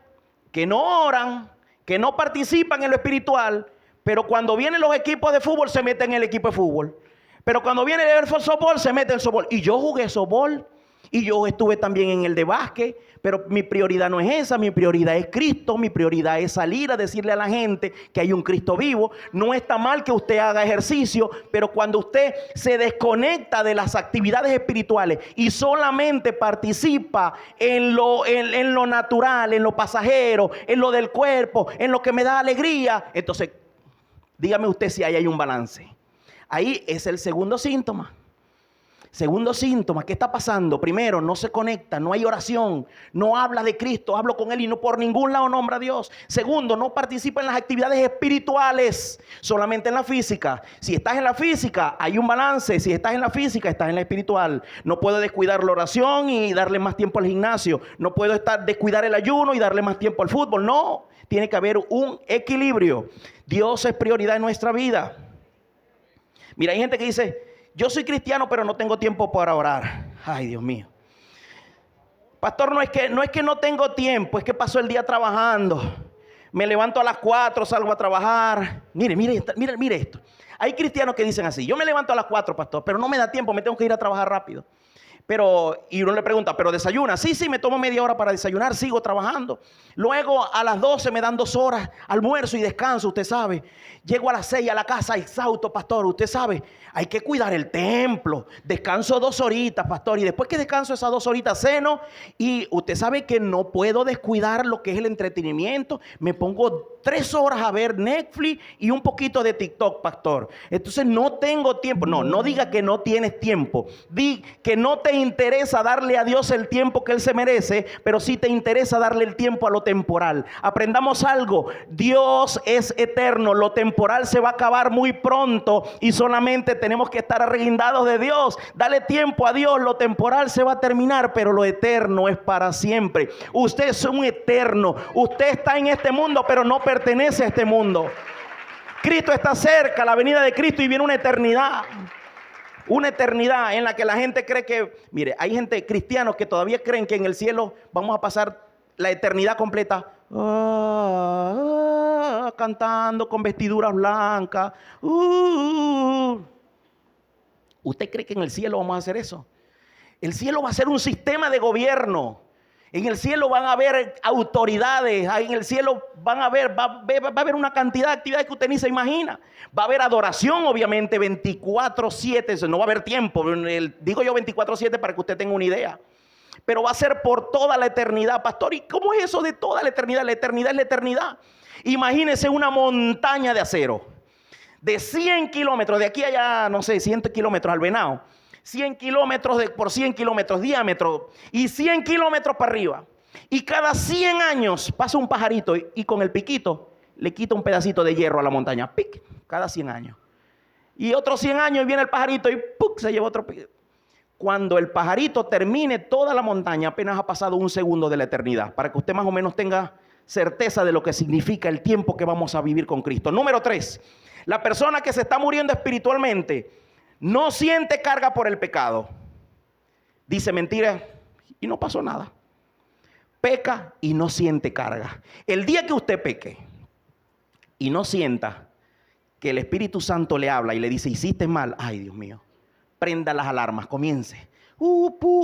Speaker 2: que no oran, que no participan en lo espiritual, pero cuando vienen los equipos de fútbol se meten en el equipo de fútbol. Pero cuando viene el softball se mete en el softball. Y yo jugué softball y yo estuve también en el de básquet. Pero mi prioridad no es esa, mi prioridad es Cristo, mi prioridad es salir a decirle a la gente que hay un Cristo vivo. No está mal que usted haga ejercicio, pero cuando usted se desconecta de las actividades espirituales y solamente participa en lo natural, en lo pasajero, en lo del cuerpo, en lo que me da alegría, entonces dígame usted si ahí hay un balance. Ahí es el segundo síntoma. Segundo síntoma, ¿qué está pasando? Primero, no se conecta, no hay oración, no habla de Cristo, hablo con Él y no por ningún lado nombra a Dios. Segundo, no participa en las actividades espirituales, solamente en la física. Si estás en la física, hay un balance. Si estás en la física, estás en la espiritual. No puedo descuidar la oración y darle más tiempo al gimnasio. No puedo descuidar el ayuno y darle más tiempo al fútbol. No, tiene que haber un equilibrio. Dios es prioridad en nuestra vida. Mira, hay gente que dice, yo soy cristiano, pero no tengo tiempo para orar. Ay, Dios mío. Pastor, no es que no tengo tiempo, es que paso el día trabajando. Me levanto a las 4, salgo a trabajar. Mire esto. Hay cristianos que dicen así, yo me levanto a las 4, pastor, pero no me da tiempo, me tengo que ir a trabajar rápido. Y uno le pregunta, ¿pero desayuna? Sí, me tomo media hora para desayunar, sigo trabajando. Luego a las 12 me dan 2 horas, almuerzo y descanso, usted sabe. Llego a las 6 a la casa exhausto, pastor, usted sabe. Hay que cuidar el templo. Descanso 2 horitas, pastor. Y después que descanso esas 2 horitas ceno. Y usted sabe que no puedo descuidar lo que es el entretenimiento. Me pongo 3 horas a ver Netflix y un poquito de TikTok, pastor. Entonces no tengo tiempo. No diga que no tienes tiempo. Di que no te interesa darle a Dios el tiempo que Él se merece, pero sí te interesa darle el tiempo a lo temporal. Aprendamos algo. Dios es eterno. Lo temporal se va a acabar muy pronto y solamente tenemos que estar arreguindados de Dios. Dale tiempo a Dios. Lo temporal se va a terminar, pero lo eterno es para siempre. Usted es un eterno. Usted está en este mundo, pero no pertenece a este mundo. Cristo está cerca, la venida de Cristo, y viene una eternidad. Una eternidad en la que la gente cree que, mire, hay gente, cristianos, que todavía creen que en el cielo vamos a pasar la eternidad completa cantando con vestiduras blancas. ¿Usted cree que en el cielo vamos a hacer eso? El cielo va a ser un sistema de gobierno. En el cielo van a haber autoridades, en el cielo va a haber una cantidad de actividades que usted ni se imagina. Va a haber adoración, obviamente, 24/7, no va a haber tiempo, digo yo 24/7 para que usted tenga una idea. Pero va a ser por toda la eternidad, pastor. ¿Y cómo es eso de toda la eternidad? La eternidad es la eternidad. Imagínese una montaña de acero de 100 kilómetros, de aquí allá, no sé, 100 kilómetros al Venado. 100 kilómetros por 100 kilómetros diámetro y 100 kilómetros para arriba. Y cada 100 años pasa un pajarito y con el piquito le quita un pedacito de hierro a la montaña. ¡Pic! Cada 100 años. Y otros 100 años y viene el pajarito y ¡puc! Se lleva otro piquito. Cuando el pajarito termine toda la montaña, apenas ha pasado 1 segundo de la eternidad. Para que usted más o menos tenga certeza de lo que significa el tiempo que vamos a vivir con Cristo. Número 3. La persona que se está muriendo espiritualmente no siente carga por el pecado. Dice mentira y no pasó nada. Peca y no siente carga. El día que usted peque, y no sienta que el Espíritu Santo le habla y le dice, hiciste mal, ay Dios mío, prenda las alarmas, comience.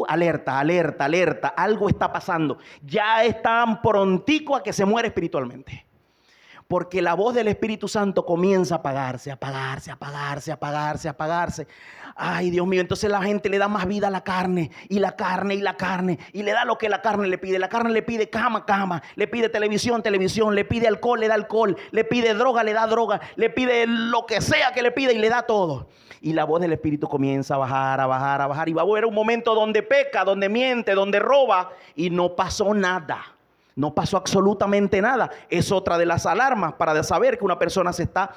Speaker 2: Alerta, alerta, alerta, algo está pasando. Ya están prontico a que se muera espiritualmente. Porque la voz del Espíritu Santo comienza a apagarse, a apagarse, a apagarse, a apagarse, a apagarse. Ay, Dios mío, entonces la gente le da más vida a la carne, y la carne, y la carne, y le da lo que la carne le pide. La carne le pide cama, cama, le pide televisión, televisión, le pide alcohol, le da alcohol, le pide droga, le da droga, le pide lo que sea que le pida y le da todo. Y la voz del Espíritu comienza a bajar, a bajar, a bajar. Y va a haber un momento donde peca, donde miente, donde roba, y no pasó nada. No pasó absolutamente nada. Es otra de las alarmas para saber que una persona se está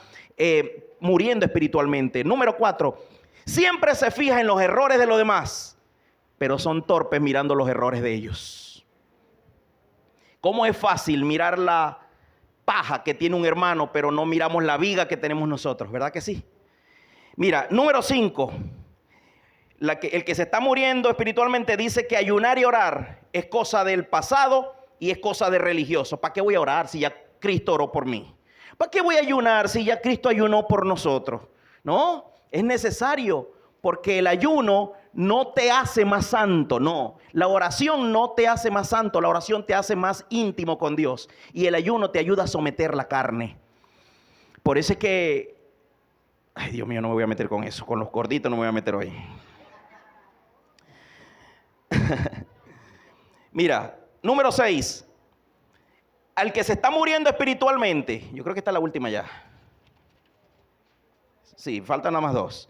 Speaker 2: muriendo espiritualmente. Número 4. Siempre se fija en los errores de los demás, pero son torpes mirando los errores de ellos. ¿Cómo es fácil mirar la paja que tiene un hermano, pero no miramos la viga que tenemos nosotros? ¿Verdad que sí? Mira, número 5. El que se está muriendo espiritualmente dice que ayunar y orar es cosa del pasado y es cosa de religioso. ¿Para qué voy a orar si ya Cristo oró por mí? ¿Para qué voy a ayunar si ya Cristo ayunó por nosotros? No, es necesario, porque el ayuno no te hace más santo, no. La oración no te hace más santo, la oración te hace más íntimo con Dios. Y el ayuno te ayuda a someter la carne. Por eso es que, ay Dios mío, no me voy a meter con eso, con los gorditos no me voy a meter hoy. Mira, número 6. Al que se está muriendo espiritualmente, yo creo que esta es la última ya. Sí, faltan nada más 2.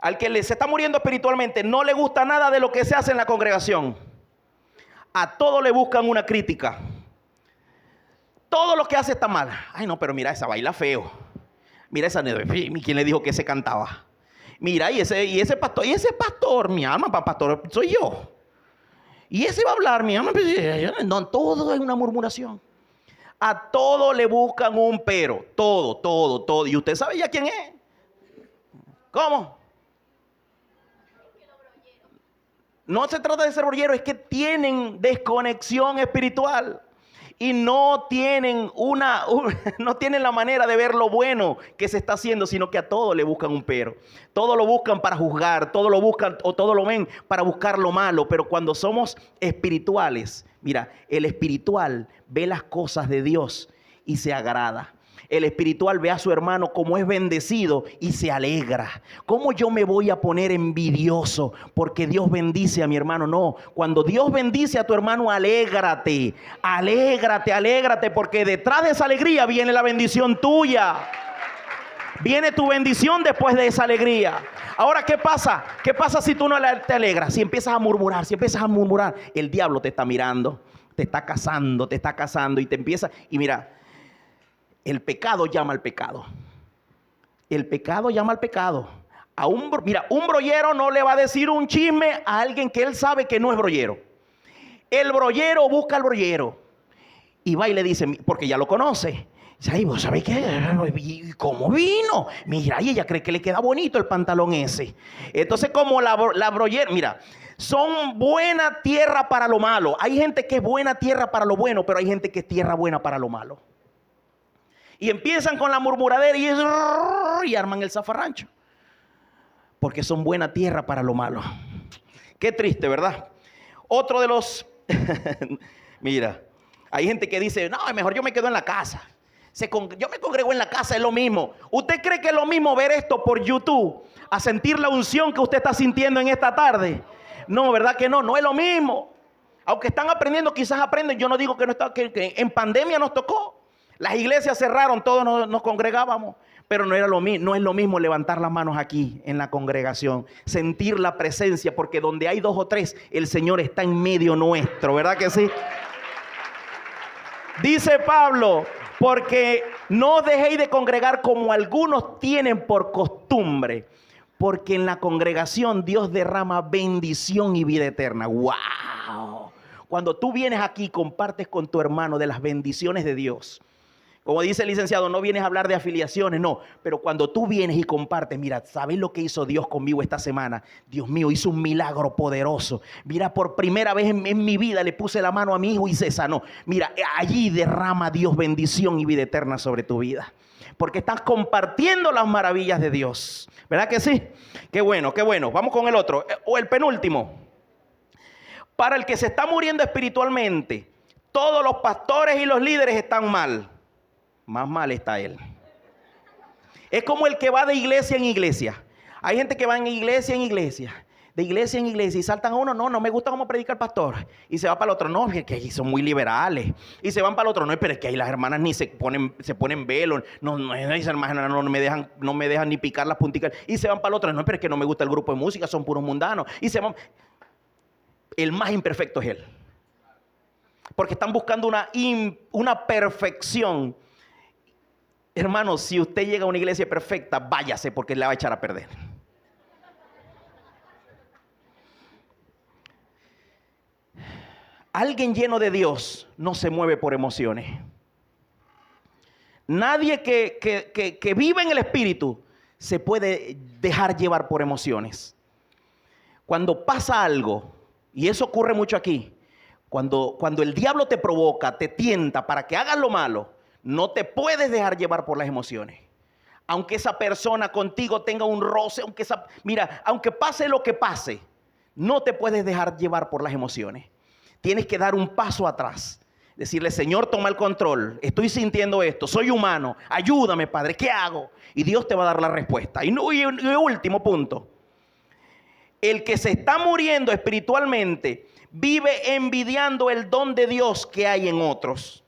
Speaker 2: Al que se está muriendo espiritualmente no le gusta nada de lo que se hace en la congregación. A todo le buscan una crítica. Todo lo que hace está mal. Ay no, pero mira, esa baila feo. Mira esa, ¿quién le dijo que se cantaba? Mira, y ese pastor, mi alma, pastor, soy yo. Y ese va a hablar, mi alma, no, todo es una murmuración. A todo le buscan un pero, todo. ¿Y usted sabe ya quién es? ¿Cómo? No se trata de ser brollero, es que tienen desconexión espiritual. Y no tienen no tienen la manera de ver lo bueno que se está haciendo, sino que a todo le buscan un pero. Todo lo buscan para juzgar, todo lo buscan o todo lo ven para buscar lo malo. Pero cuando somos espirituales, mira, el espiritual ve las cosas de Dios y se agrada. El espiritual ve a su hermano como es bendecido y se alegra. ¿Cómo yo me voy a poner envidioso porque Dios bendice a mi hermano? No, cuando Dios bendice a tu hermano, alégrate, alégrate, alégrate, porque detrás de esa alegría viene la bendición tuya. Viene tu bendición después de esa alegría. Ahora, ¿qué pasa? ¿Qué pasa si tú no te alegras? Si empiezas a murmurar, el diablo te está mirando, te está cazando y te empieza, y mira, el pecado llama al pecado. El pecado llama al pecado. Mira, un brollero no le va a decir un chisme a alguien que él sabe que no es brollero. El brollero busca al brollero y va y le dice, porque ya lo conoce. Dice, ¿vos sabés qué? ¿Cómo vino? Mira, y ella cree que le queda bonito el pantalón ese. Entonces, como la brollera, mira, son buena tierra para lo malo. Hay gente que es buena tierra para lo bueno, pero hay gente que es tierra buena para lo malo. Y empiezan con la murmuradera y arman el zafarrancho. Porque son buena tierra para lo malo. Qué triste, ¿verdad? Otro de los... Mira, hay gente que dice, no, mejor yo me quedo en la casa. Yo me congrego en la casa, es lo mismo. ¿Usted cree que es lo mismo ver esto por YouTube a sentir la unción que usted está sintiendo en esta tarde? No, ¿verdad que no? No es lo mismo. Aunque están aprendiendo, quizás aprenden. Yo no digo que no está, que en pandemia nos tocó. Las iglesias cerraron, todos nos congregábamos, pero no es lo mismo levantar las manos aquí en la congregación, sentir la presencia, porque donde hay 2 o 3, el Señor está en medio nuestro, ¿verdad que sí? Dice Pablo, porque no os dejéis de congregar como algunos tienen por costumbre, porque en la congregación Dios derrama bendición y vida eterna. ¡Wow! Cuando tú vienes aquí, compartes con tu hermano de las bendiciones de Dios. Como dice el licenciado, no vienes a hablar de afiliaciones, no. Pero cuando tú vienes y compartes, mira, ¿sabes lo que hizo Dios conmigo esta semana? Dios mío, hizo un milagro poderoso. Mira, por primera vez en mi vida le puse la mano a mi hijo y se sanó. Mira, allí derrama Dios bendición y vida eterna sobre tu vida. porque estás compartiendo las maravillas de Dios. ¿Verdad que sí? Qué bueno, qué bueno. Vamos con el otro, o el penúltimo. Para el que se está muriendo espiritualmente, todos los pastores y los líderes están mal. Más mal está él. Es como el que va de iglesia en iglesia. Hay gente que va en iglesia de iglesia en iglesia, y saltan a uno, no me gusta cómo predica el pastor, y se va para el otro, no, que ahí son muy liberales, y se van para el otro, no, pero es que ahí las hermanas ni se ponen velo, no, esas hermanas no me dejan ni picar las punticas, y se van para el otro, no, pero es que no me gusta el grupo de música, son puros mundanos, y se van. El más imperfecto es él, porque están buscando una perfección. Hermano, si usted llega a una iglesia perfecta, váyase, porque le va a echar a perder. Alguien lleno de Dios no se mueve por emociones. Nadie que vive en el Espíritu se puede dejar llevar por emociones. Cuando pasa algo, y eso ocurre mucho aquí, cuando el diablo te provoca, te tienta para que hagas lo malo, no te puedes dejar llevar por las emociones. Aunque esa persona contigo tenga un roce, aunque pase lo que pase, no te puedes dejar llevar por las emociones. Tienes que dar un paso atrás. Decirle, Señor, toma el control. Estoy sintiendo esto. Soy humano. Ayúdame, Padre. ¿Qué hago? Y Dios te va a dar la respuesta. Y último punto. El que se está muriendo espiritualmente vive envidiando el don de Dios que hay en otros.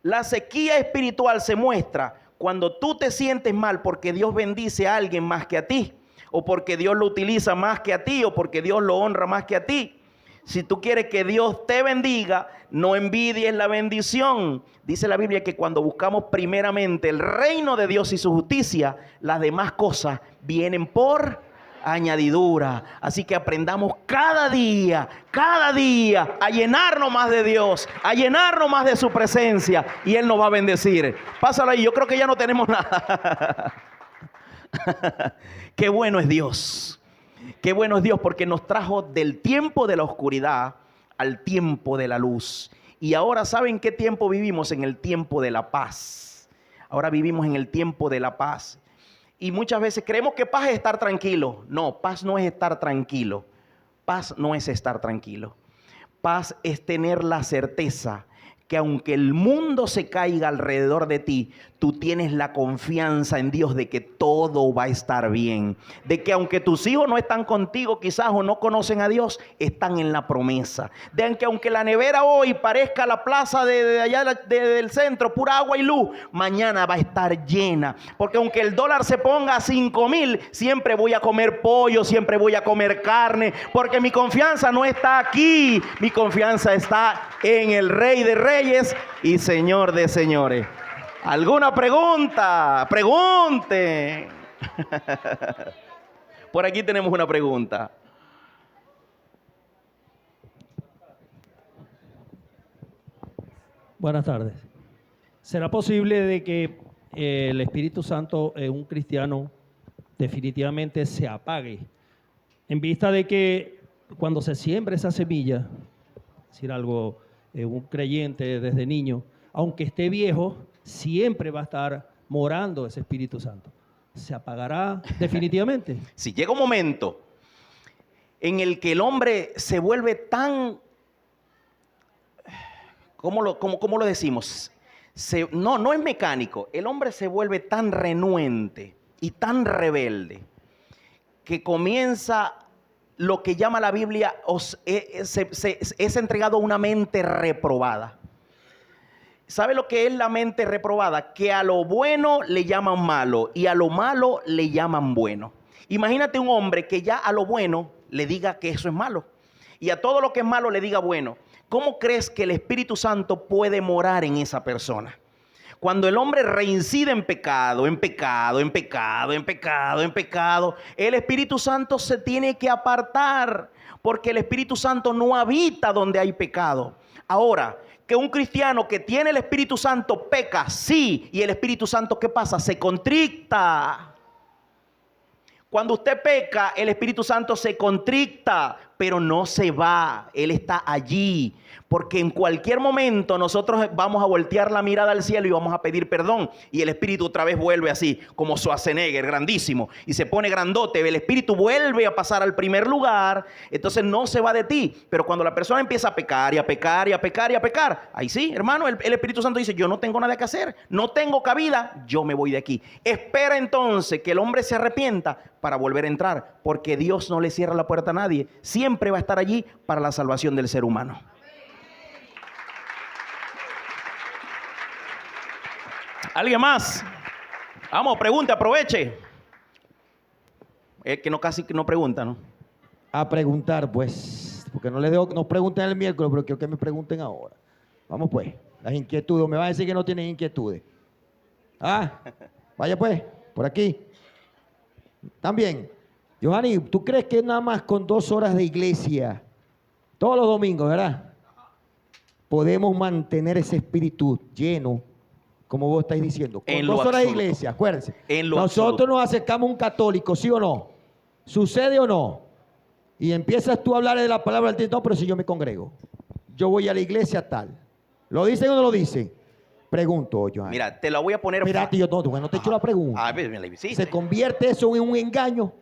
Speaker 2: La sequía espiritual se muestra cuando tú te sientes mal porque Dios bendice a alguien más que a ti, o porque Dios lo utiliza más que a ti, o porque Dios lo honra más que a ti. Si tú quieres que Dios te bendiga, no envidies la bendición. Dice la Biblia que cuando buscamos primeramente el reino de Dios y su justicia, las demás cosas vienen por añadidura. Así que aprendamos cada día a llenarnos más de Dios, a llenarnos más de su presencia, y Él nos va a bendecir. Pásalo ahí, yo creo que ya no tenemos nada. Qué bueno es Dios. Qué bueno es Dios, porque nos trajo del tiempo de la oscuridad al tiempo de la luz. Y ahora, ¿saben qué tiempo vivimos? En el tiempo de la paz. Ahora vivimos en el tiempo de la paz. Y muchas veces creemos que paz es estar tranquilo. No, paz no es estar tranquilo. Paz no es estar tranquilo. Paz es tener la certeza que aunque el mundo se caiga alrededor de ti, tú tienes la confianza en Dios de que todo va a estar bien. De que aunque tus hijos no están contigo quizás o no conocen a Dios, están en la promesa. De que aunque la nevera hoy parezca la plaza de allá del centro, pura agua y luz, mañana va a estar llena. Porque aunque el dólar se ponga a 5,000, siempre voy a comer pollo, siempre voy a comer carne. Porque mi confianza no está aquí, mi confianza está en el Rey de Reyes y Señor de Señores. ¿Alguna pregunta? Pregunte. Por aquí tenemos una pregunta.
Speaker 5: Buenas tardes. ¿Será posible de que el Espíritu Santo en un cristiano definitivamente se apague? En vista de que cuando se siembra esa semilla, decir algo, un creyente desde niño, aunque esté viejo, siempre va a estar morando ese Espíritu Santo. ¿Se apagará definitivamente?
Speaker 2: Si llega un momento en el que el hombre se vuelve tan, ¿cómo lo decimos? No es mecánico. El hombre se vuelve tan renuente y tan rebelde que comienza lo que llama la Biblia, es entregado a una mente reprobada. ¿Sabe lo que es la mente reprobada? Que a lo bueno le llaman malo y a lo malo le llaman bueno. Imagínate un hombre que ya a lo bueno le diga que eso es malo y a todo lo que es malo le diga bueno. ¿Cómo crees que el Espíritu Santo puede morar en esa persona? Cuando el hombre reincide en pecado, el Espíritu Santo se tiene que apartar, porque el Espíritu Santo no habita donde hay pecado. Ahora, que un cristiano que tiene el Espíritu Santo peca, sí, y el Espíritu Santo, ¿qué pasa? Se contricta. Cuando usted peca, el Espíritu Santo se contricta. pero no se va, Él está allí, porque en cualquier momento nosotros vamos a voltear la mirada al cielo y vamos a pedir perdón, y el Espíritu otra vez vuelve así, como Schwarzenegger, grandísimo, y se pone grandote, el Espíritu vuelve a pasar al primer lugar, entonces no se va de ti, pero cuando la persona empieza a pecar y a pecar y a pecar y a pecar, ahí sí, hermano, el Espíritu Santo dice, yo no tengo nada que hacer, no tengo cabida, yo me voy de aquí. Espera entonces que el hombre se arrepienta para volver a entrar, porque Dios no le cierra la puerta a nadie, siempre va a estar allí para la salvación del ser humano. ¿Alguien más? Vamos, pregunte, aproveche. El que no casi no pregunta, ¿no?
Speaker 6: A preguntar, pues, porque no pregunten el miércoles, pero quiero que me pregunten ahora. Vamos, pues, las inquietudes. Me va a decir que no tienen inquietudes. Ah, vaya, pues, por aquí. También, Giovanni, ¿tú crees que nada más con 2 horas de iglesia, todos los domingos, ¿verdad? Podemos mantener ese espíritu lleno, como vos estáis diciendo. Con 2 horas de iglesia, acuérdense. Nosotros nos acercamos a un católico, ¿sí o no? ¿Sucede o no? Y empiezas tú a hablar de la palabra del tiempo. No, pero si yo me congrego, yo voy a la iglesia tal. ¿Lo dicen o no lo dicen? Pregunto, Johan.
Speaker 2: Mira, te la voy a poner.
Speaker 6: Espérate, yo no te he hecho la pregunta.
Speaker 2: Ah, me la hiciste.
Speaker 6: ¿Se convierte eso en un engaño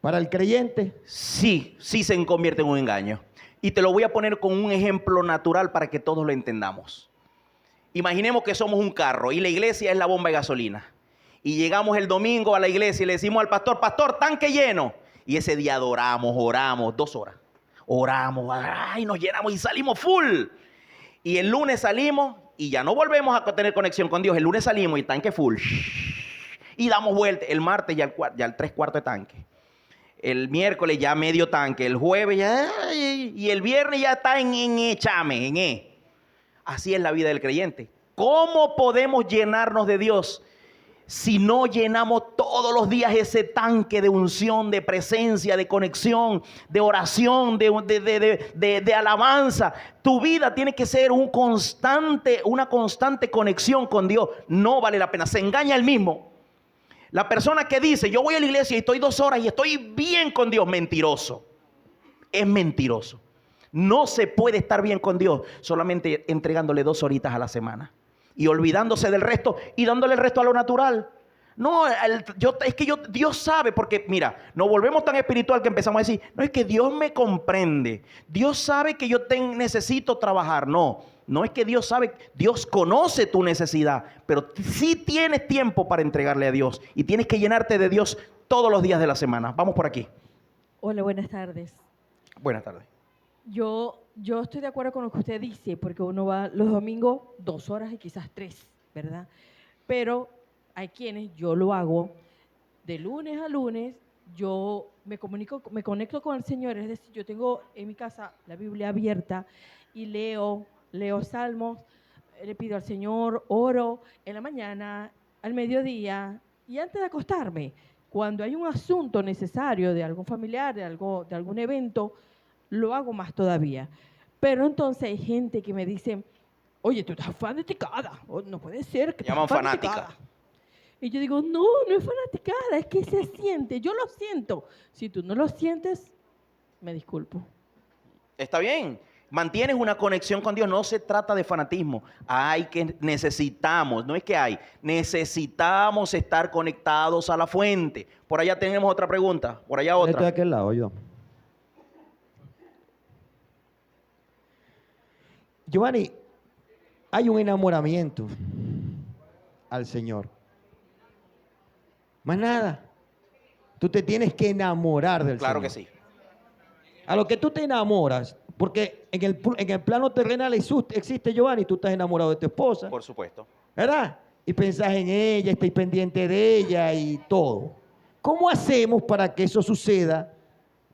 Speaker 6: para el creyente?
Speaker 2: Sí, sí se convierte en un engaño. Y te lo voy a poner con un ejemplo natural para que todos lo entendamos. Imaginemos que somos un carro y la iglesia es la bomba de gasolina. Y llegamos el domingo a la iglesia y le decimos al pastor, pastor, tanque lleno. Y ese día oramos 2 horas. Oramos, ay, nos llenamos y salimos full. Y el lunes salimos y ya no volvemos a tener conexión con Dios. El lunes salimos y tanque full. Y damos vuelta. El martes ya el 3/4 de tanque. El miércoles ya medio tanque. El jueves ya. Y el viernes ya está en chame. Así es la vida del creyente. ¿Cómo podemos llenarnos de Dios si no llenamos todos los días ese tanque de unción, de presencia, de conexión, de oración, de alabanza? Tu vida tiene que ser una constante conexión con Dios. No vale la pena, se engaña él mismo. La persona que dice, yo voy a la iglesia y estoy 2 horas y estoy bien con Dios, mentiroso. Es mentiroso. No se puede estar bien con Dios solamente entregándole 2 horitas a la semana y olvidándose del resto y dándole el resto a lo natural. No, Dios sabe, porque mira, nos volvemos tan espiritual que empezamos a decir, no, es que Dios me comprende. Dios sabe que yo necesito trabajar. No es que Dios sabe, Dios conoce tu necesidad, pero sí tienes tiempo para entregarle a Dios y tienes que llenarte de Dios todos los días de la semana. Vamos por aquí.
Speaker 7: Hola, buenas tardes.
Speaker 2: Buenas tardes.
Speaker 7: Yo estoy de acuerdo con lo que usted dice, porque uno va los domingos 2 horas y quizás 3, ¿verdad? Pero hay quienes, yo lo hago de lunes a lunes, yo me conecto con el Señor, es decir, yo tengo en mi casa la Biblia abierta y leo salmos, le pido al Señor, oro en la mañana, al mediodía y antes de acostarme. Cuando hay un asunto necesario de algún familiar, de algún evento, lo hago más todavía. Pero entonces hay gente que me dice, oye, tú estás fanaticada, no puede ser que
Speaker 2: llaman fanática.
Speaker 7: Y yo digo, no es fanaticada, es que se siente, yo lo siento. Si tú no lo sientes, me disculpo.
Speaker 2: Está bien, mantienes una conexión con Dios, no se trata de fanatismo. Necesitamos estar conectados a la fuente. Por allá tenemos otra pregunta, por allá otra.
Speaker 6: Estoy de aquel lado, yo. Giovanni, hay un enamoramiento al Señor. Más nada. Tú te tienes que enamorar del Señor.
Speaker 2: Claro que sí.
Speaker 6: A lo que tú te enamoras, porque en el plano terrenal existe, Giovanni, tú estás enamorado de tu esposa.
Speaker 2: Por supuesto.
Speaker 6: ¿Verdad? Y pensás en ella, estás pendiente de ella y todo. ¿Cómo hacemos para que eso suceda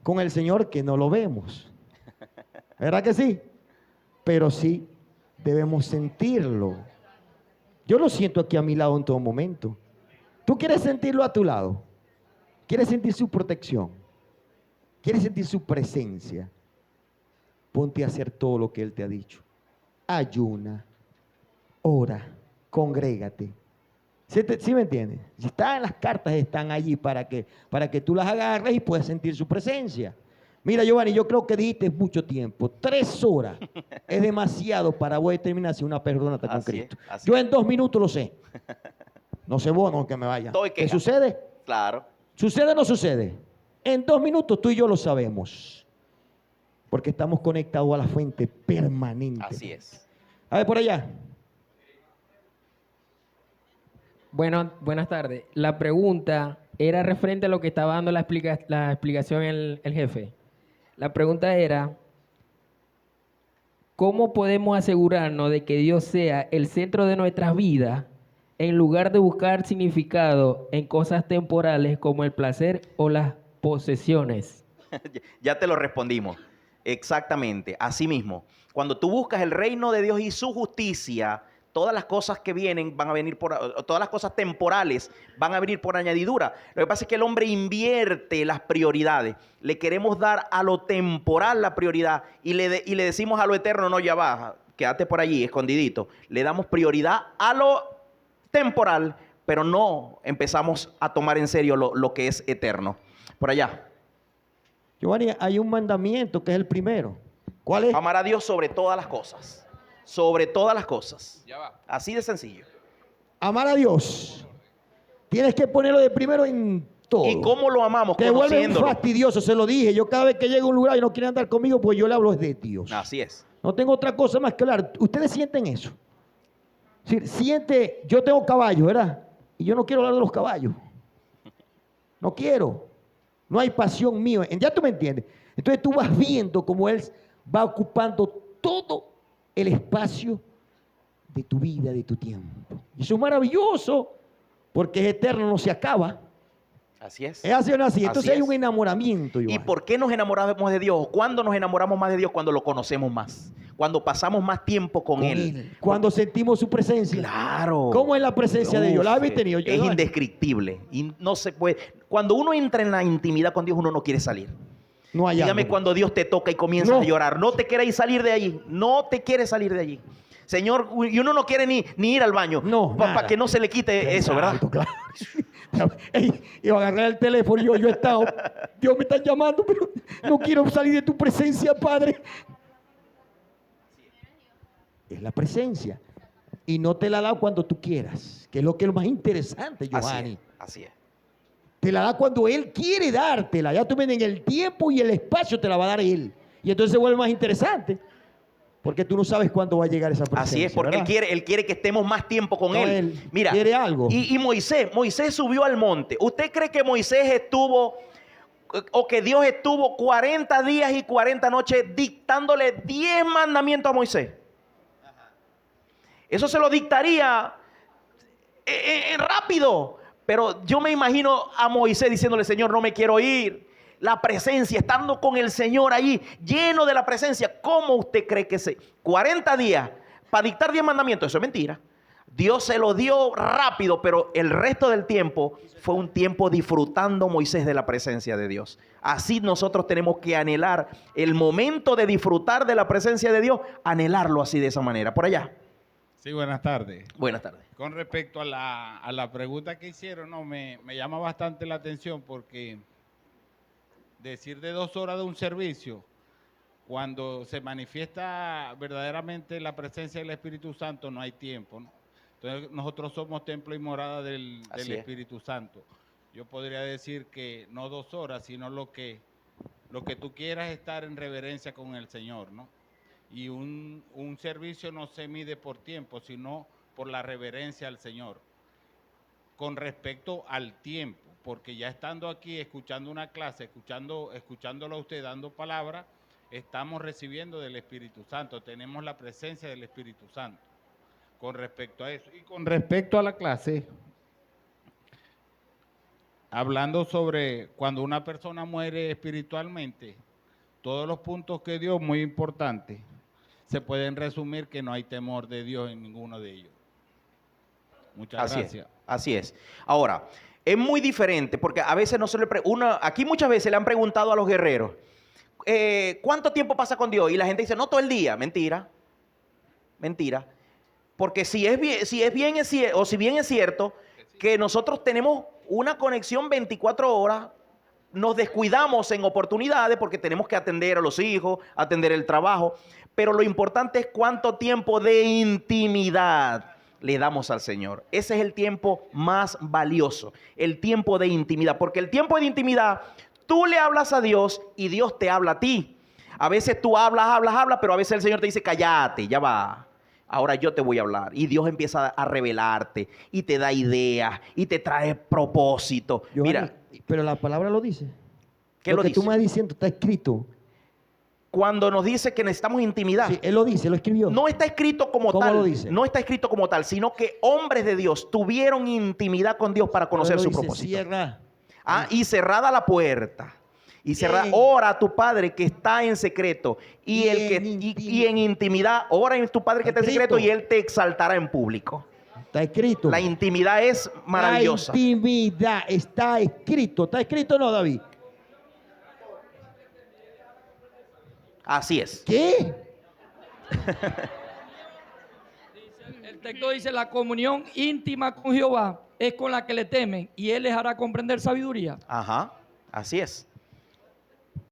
Speaker 6: con el Señor que no lo vemos? ¿Verdad que sí? Pero sí debemos sentirlo. Yo lo siento aquí a mi lado en todo momento. ¿Tú quieres sentirlo a tu lado? ¿Quieres sentir su protección? ¿Quieres sentir su presencia? Ponte a hacer todo lo que Él te ha dicho. Ayuna, ora, congrégate. ¿Sí me entiendes? Las cartas están allí para que tú las agarres y puedas sentir su presencia. Mira, Giovanni, yo creo que dijiste mucho tiempo. 3 horas es demasiado para vos determinar si una persona está con
Speaker 2: Así es,
Speaker 6: Cristo.
Speaker 2: así
Speaker 6: Yo
Speaker 2: es.
Speaker 6: en 2 minutos lo sé. No sé vos, no que me vaya.
Speaker 2: Estoy
Speaker 6: ¿Qué
Speaker 2: queja.
Speaker 6: sucede?
Speaker 2: Claro.
Speaker 6: ¿Sucede o no sucede? En 2 minutos tú y yo lo sabemos. Porque estamos conectados a la fuente permanente.
Speaker 2: Así es.
Speaker 6: A ver, por allá.
Speaker 8: Bueno, buenas tardes. La pregunta era referente a lo que estaba dando la explicación el jefe. La pregunta era, ¿cómo podemos asegurarnos de que Dios sea el centro de nuestras vidas en lugar de buscar significado en cosas temporales como el placer o las posesiones?
Speaker 2: Ya te lo respondimos. Exactamente, así mismo. Cuando tú buscas el reino de Dios y su justicia, todas las cosas que vienen van a venir todas las cosas temporales van a venir por añadidura. Lo que pasa es que el hombre invierte las prioridades. Le queremos dar a lo temporal la prioridad y le decimos a lo eterno, no, ya va, quédate por allí, escondidito. Le damos prioridad a lo temporal, pero no empezamos a tomar en serio lo que es eterno. Por allá.
Speaker 6: Giovanni, hay un mandamiento que es el primero. ¿Cuál es?
Speaker 2: Amar a Dios sobre todas las cosas. Sobre todas las cosas.
Speaker 9: Ya va.
Speaker 2: Así de sencillo.
Speaker 6: Amar a Dios. Tienes que ponerlo de primero en todo.
Speaker 2: ¿Y cómo lo amamos?
Speaker 6: Te vuelve
Speaker 2: Conociéndolo.
Speaker 6: fastidioso, se lo dije. Yo cada vez que llego a un lugar y no quieren andar conmigo, pues yo le hablo de Dios.
Speaker 2: Así es.
Speaker 6: No tengo otra cosa más que hablar. Ustedes sienten eso. Siente, yo tengo caballos, ¿verdad? Y yo no quiero hablar de los caballos. No quiero. No hay pasión mío. Ya tú me entiendes. Entonces tú vas viendo cómo Él va ocupando todo el espacio de tu vida, de tu tiempo. Y eso es maravilloso, porque es eterno, no se acaba.
Speaker 2: Así es.
Speaker 6: Es así o no así. Entonces
Speaker 2: Así
Speaker 6: hay
Speaker 2: es.
Speaker 6: un enamoramiento.
Speaker 2: ¿Y
Speaker 6: Giovanni.
Speaker 2: por qué nos enamoramos de Dios? ¿Cuándo nos enamoramos más de Dios? Cuando lo conocemos más. Cuando pasamos más tiempo con Él.
Speaker 6: Cuando sentimos su presencia.
Speaker 2: Claro.
Speaker 6: ¿Cómo es la presencia de Dios? ¿La habéis
Speaker 2: Uf,
Speaker 6: tenido?
Speaker 2: Es
Speaker 6: Giovanni?
Speaker 2: indescriptible. Y no se puede. Cuando uno entra en la intimidad con Dios, uno no quiere salir.
Speaker 6: No hay
Speaker 2: Dígame
Speaker 6: algo.
Speaker 2: cuando Dios te toca y comienzas
Speaker 6: No.
Speaker 2: a llorar. No te quieres salir de allí. No te quieres salir de allí. Señor, y uno no quiere ni ir al baño.
Speaker 6: No,
Speaker 2: Para
Speaker 6: nada.
Speaker 2: que no se le quite eso, ¿verdad?
Speaker 6: Exacto, claro. Ey, iba a agarrar el teléfono y yo he estado. Dios me está llamando, pero no quiero salir de tu presencia, Padre. Es la presencia. Y no te la da cuando tú quieras, que es lo más interesante, Giovanni.
Speaker 2: Así es.
Speaker 6: Te la da cuando Él quiere dártela. Ya tú ves, en el tiempo y el espacio te la va a dar Él. Y entonces se vuelve más interesante. Porque tú no sabes cuándo va a llegar esa presencia.
Speaker 2: Así es, porque
Speaker 6: ¿verdad?
Speaker 2: él quiere que estemos más tiempo con
Speaker 6: No,
Speaker 2: Él.
Speaker 6: Él
Speaker 2: Mira,
Speaker 6: quiere algo.
Speaker 2: Y Moisés subió al monte. ¿Usted cree que Moisés estuvo, o que Dios estuvo 40 días y 40 noches dictándole 10 mandamientos a Moisés? Eso se lo dictaría rápido. Pero yo me imagino a Moisés diciéndole, Señor, no me quiero ir. La presencia, estando con el Señor allí, lleno de la presencia. ¿Cómo usted cree que 40 días para dictar 10 mandamientos? Eso es mentira. Dios se lo dio rápido, pero el resto del tiempo fue un tiempo disfrutando Moisés de la presencia de Dios. Así nosotros tenemos que anhelar el momento de disfrutar de la presencia de Dios, anhelarlo así de esa manera. Por allá.
Speaker 9: Sí, buenas tardes.
Speaker 2: Buenas tardes.
Speaker 9: Con respecto a la pregunta que hicieron, no, me llama bastante la atención porque decir de 2 horas de un servicio, cuando se manifiesta verdaderamente la presencia del Espíritu Santo, no hay tiempo, ¿no? Entonces nosotros somos templo y morada del
Speaker 2: Así es.
Speaker 9: Espíritu Santo. Yo podría decir que no 2 horas, sino lo que tú quieras estar en reverencia con el Señor, ¿no? Y un servicio no se mide por tiempo, sino por la reverencia al Señor. Con respecto al tiempo, porque ya estando aquí, escuchando una clase, escuchándolo a usted dando palabra, estamos recibiendo del Espíritu Santo, tenemos la presencia del Espíritu Santo. Con respecto a eso. Y con respecto a la clase, hablando sobre cuando una persona muere espiritualmente, todos los puntos que dio, muy importantes, se pueden resumir que no hay temor de Dios en ninguno de ellos. Muchas gracias.
Speaker 2: Así es. Ahora, es muy diferente porque a veces no se le aquí muchas veces le han preguntado a los guerreros, ¿cuánto tiempo pasa con Dios? Y la gente dice, no, todo el día. Mentira. Mentira. Porque si bien es cierto que nosotros tenemos una conexión 24 horas, nos descuidamos en oportunidades porque tenemos que atender a los hijos, atender el trabajo, pero lo importante es cuánto tiempo de intimidad le damos al Señor. Ese es el tiempo más valioso, el tiempo de intimidad, porque el tiempo de intimidad, tú le hablas a Dios y Dios te habla a ti. A veces tú hablas, pero a veces el Señor te dice, cállate, ya va. Ahora yo te voy a hablar. Y Dios empieza a revelarte y te da ideas y te trae propósito.
Speaker 6: Giovanni,
Speaker 2: Mira,
Speaker 6: pero la palabra lo dice.
Speaker 2: ¿qué
Speaker 6: lo
Speaker 2: lo
Speaker 6: que
Speaker 2: dice?
Speaker 6: tú me estás diciendo está escrito.
Speaker 2: Cuando nos dice que necesitamos intimidad,
Speaker 6: Sí, él lo dice, lo escribió.
Speaker 2: no está escrito como
Speaker 6: ¿Cómo
Speaker 2: tal.
Speaker 6: lo dice?
Speaker 2: No está escrito como tal, sino que hombres de Dios tuvieron intimidad con Dios para conocer
Speaker 6: Pero
Speaker 2: su
Speaker 6: dice,
Speaker 2: propósito.
Speaker 6: Cierra.
Speaker 2: Y cerrada la puerta. Y cerrada,
Speaker 6: Bien.
Speaker 2: ora a tu Padre que está en secreto. Y en intimidad, ora en tu Padre que está en secreto y Él te exaltará en público.
Speaker 6: Está escrito.
Speaker 2: La intimidad es maravillosa.
Speaker 6: La intimidad está escrito. ¿Está escrito o no, David?
Speaker 2: Así es.
Speaker 6: ¿Qué?
Speaker 10: El texto dice, la comunión íntima con Jehová es con la que le temen y Él les hará comprender sabiduría.
Speaker 2: Ajá, así es.